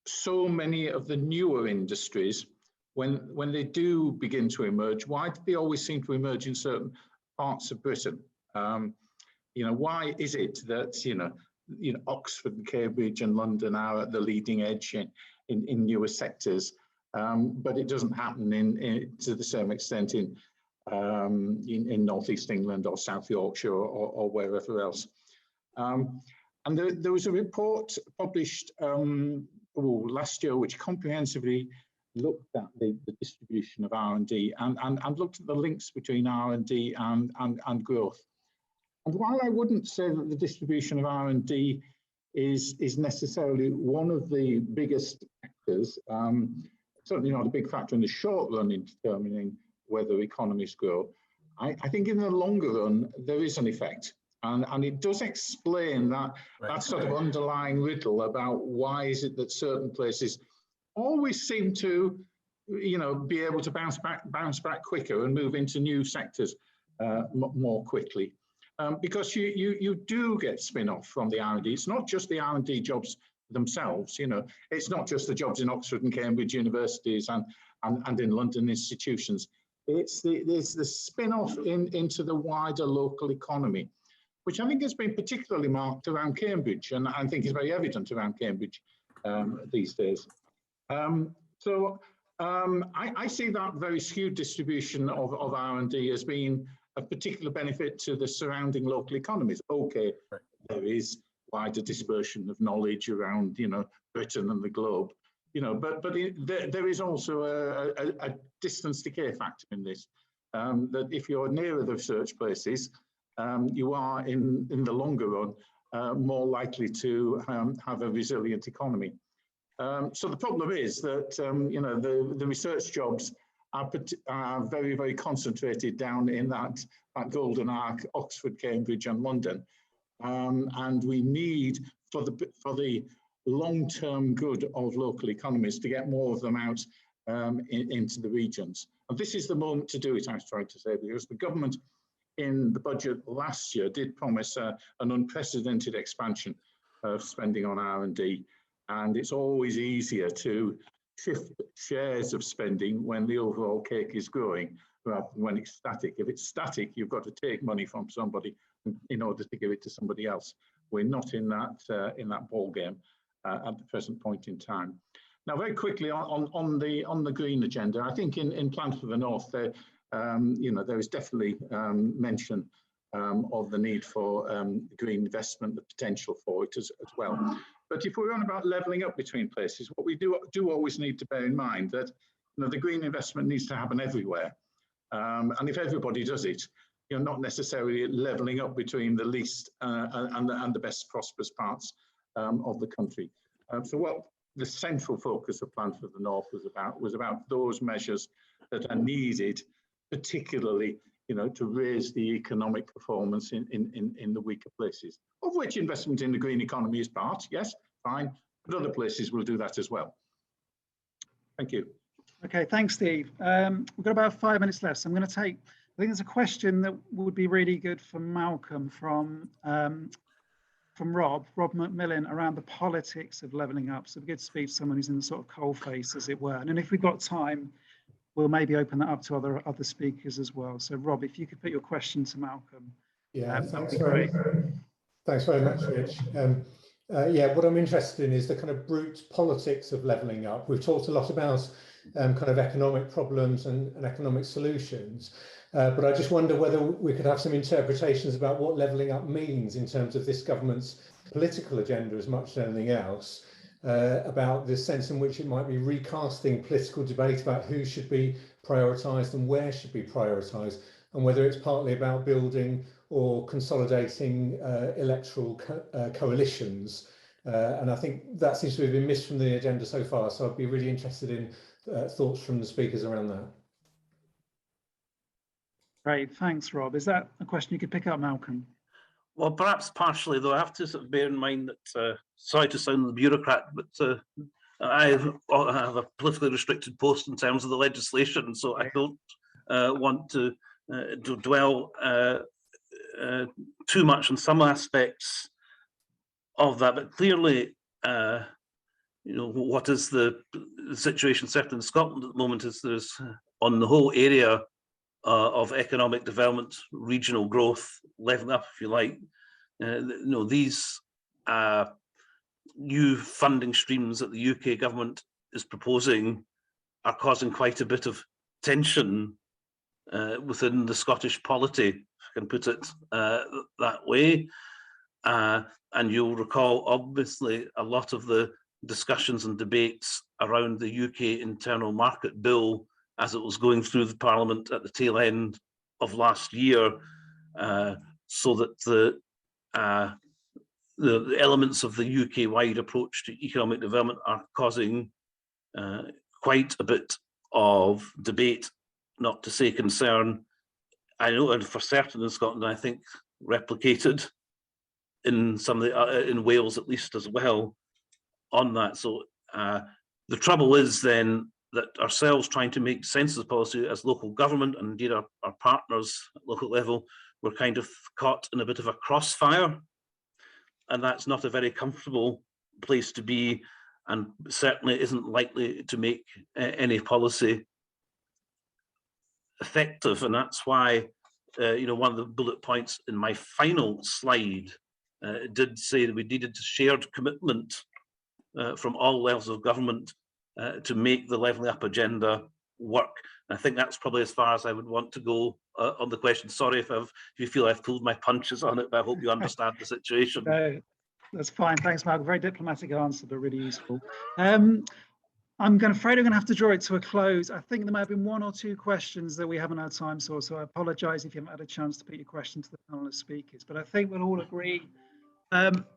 so many of the newer industries, when they do begin to emerge, why do they always seem to emerge in certain parts of Britain? Why is it that Oxford and Cambridge and London are at the leading edge in newer sectors, but it doesn't happen to the same extent in Northeast England or South Yorkshire or wherever else? And there was a report published last year which comprehensively looked at the distribution of R&D and looked at the links between R&D and growth. And while I wouldn't say that the distribution of R&D is necessarily one of the biggest factors, certainly not a big factor in the short run in determining whether economies grow, I think in the longer run there is an effect. And it does explain that sort of underlying riddle about why is it that certain places always seem to, be able to bounce back quicker and move into new sectors more quickly. Because you do get spin-off from the R&D. It's not just the R&D jobs themselves. It's not just the jobs in Oxford and Cambridge universities and in London institutions. It's the spin-off into the wider local economy, which I think has been particularly marked around Cambridge, and I think is very evident around Cambridge these days. So I see that very skewed distribution of R&D as being of particular benefit to the surrounding local economies. Okay, there is wider dispersion of knowledge around, Britain and the globe, but there is also a distance decay factor in this, that if you're nearer the research places, you are in the longer run more likely to have a resilient economy. So the problem is that the research jobs are very, very concentrated down in that golden arc, Oxford, Cambridge and London. And we need, for the long-term good of local economies, to get more of them out into the regions. And this is the moment to do it, I was trying to say, because the government in the budget last year did promise an unprecedented expansion of spending on R&D. And it's always easier to shift shares of spending when the overall cake is growing rather than when it's static. If it's static, you've got to take money from somebody in order to give it to somebody else. We're not in that ball game at the present point in time. Now, very quickly on the green agenda, I think in Plans for the North, there is definitely mention of the need for green investment, the potential for it as well. But if we're on about levelling up between places, what we do always need to bear in mind that the green investment needs to happen everywhere. And if everybody does it, you're not necessarily levelling up between the least and the best prosperous parts of the country. So what the central focus of Plans for the North was about those measures that are needed, particularly to raise the economic performance in the weaker places, of which investment in the green economy is part, yes, fine, but other places will do that as well. Thank you. Okay, thanks, Steve. We've got about 5 minutes left, so I'm going to take, I think there's a question that would be really good for Malcolm from Rob McMillan around the politics of levelling up. So it'd be good to speak to someone who's in the sort of coalface, as it were. And then if we've got time, we'll maybe open that up to other speakers as well. So Rob, if you could put your question to Malcolm. Yeah, thanks very much, Rich. Yeah, what I'm interested in is the kind of brute politics of levelling up. We've talked a lot about kind of economic problems and economic solutions, but I just wonder whether we could have some interpretations about what levelling up means in terms of this government's political agenda as much as anything else. About the sense in which it might be recasting political debate about who should be prioritised and where should be prioritised, and whether it's partly about building or consolidating electoral coalitions. And I think that seems to have been missed from the agenda so far. So I'd be really interested in thoughts from the speakers around that. Great, thanks, Rob. Is that a question you could pick up, Malcolm? Well, perhaps partially, though I have to sort of bear in mind that, sorry to sound the bureaucrat, but I have a politically restricted post in terms of the legislation, so I don't want to dwell too much on some aspects of that. But clearly, you know, what is the situation, certainly in Scotland at the moment, is there's on the whole area of economic development, regional growth, levelling up, if you like. You know, these new funding streams that the UK government is proposing are causing quite a bit of tension within the Scottish polity, if I can put it that way. And you'll recall, obviously, a lot of the discussions and debates around the UK Internal Market Bill as it was going through the Parliament at the tail end of last year, so that the elements of the UK-wide approach to economic development are causing quite a bit of debate, not to say concern. I know, and for certain in Scotland, I think replicated in some of the in Wales at least as well on that. So the trouble is then that ourselves trying to make sense of the policy as local government, and indeed our partners at local level, we're kind of caught in a bit of a crossfire, and that's not a very comfortable place to be, and certainly isn't likely to make any policy effective. And that's why you know, one of the bullet points in my final slide did say that we needed a shared commitment from all levels of government to make the levelling up agenda work. And I think that's probably as far as I would want to go on the question. Sorry if you feel I've pulled my punches on it, but I hope you understand the situation. No, that's fine. Thanks, Malcolm. Very diplomatic answer, but really useful. I'm afraid I'm going to have to draw it to a close. I think there might have been one or two questions that we haven't had time for, so I apologise if you haven't had a chance to put your question to the panel of speakers. But I think we'll all agree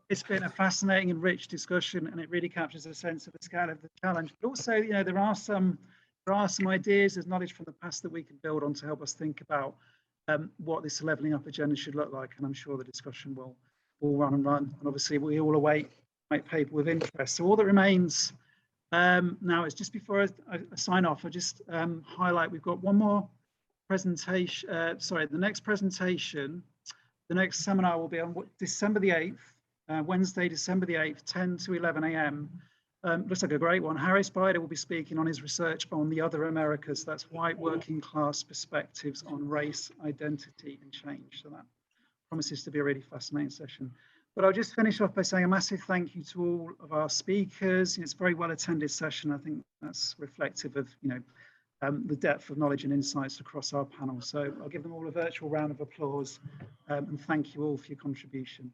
it's been a fascinating and rich discussion, and it really captures a sense of the scale of the challenge. But also, you know, there are some ideas, there's knowledge from the past that we can build on to help us think about what this levelling up agenda should look like. And I'm sure the discussion will run and run. And obviously, we all await white paper with interest. So all that remains now is, just before I sign off, I just highlight we've got one more presentation. The next presentation. The next seminar will be on December the 8th, Wednesday, December the 8th, 10 to 11 a.m. Looks like a great one. Harry Spider will be speaking on his research on the other Americas. That's white working class perspectives on race, identity and change. So that promises to be a really fascinating session. But I'll just finish off by saying a massive thank you to all of our speakers. It's a very well attended session. I think that's reflective of, you know, the depth of knowledge and insights across our panel. So I'll give them all a virtual round of applause and thank you all for your contribution.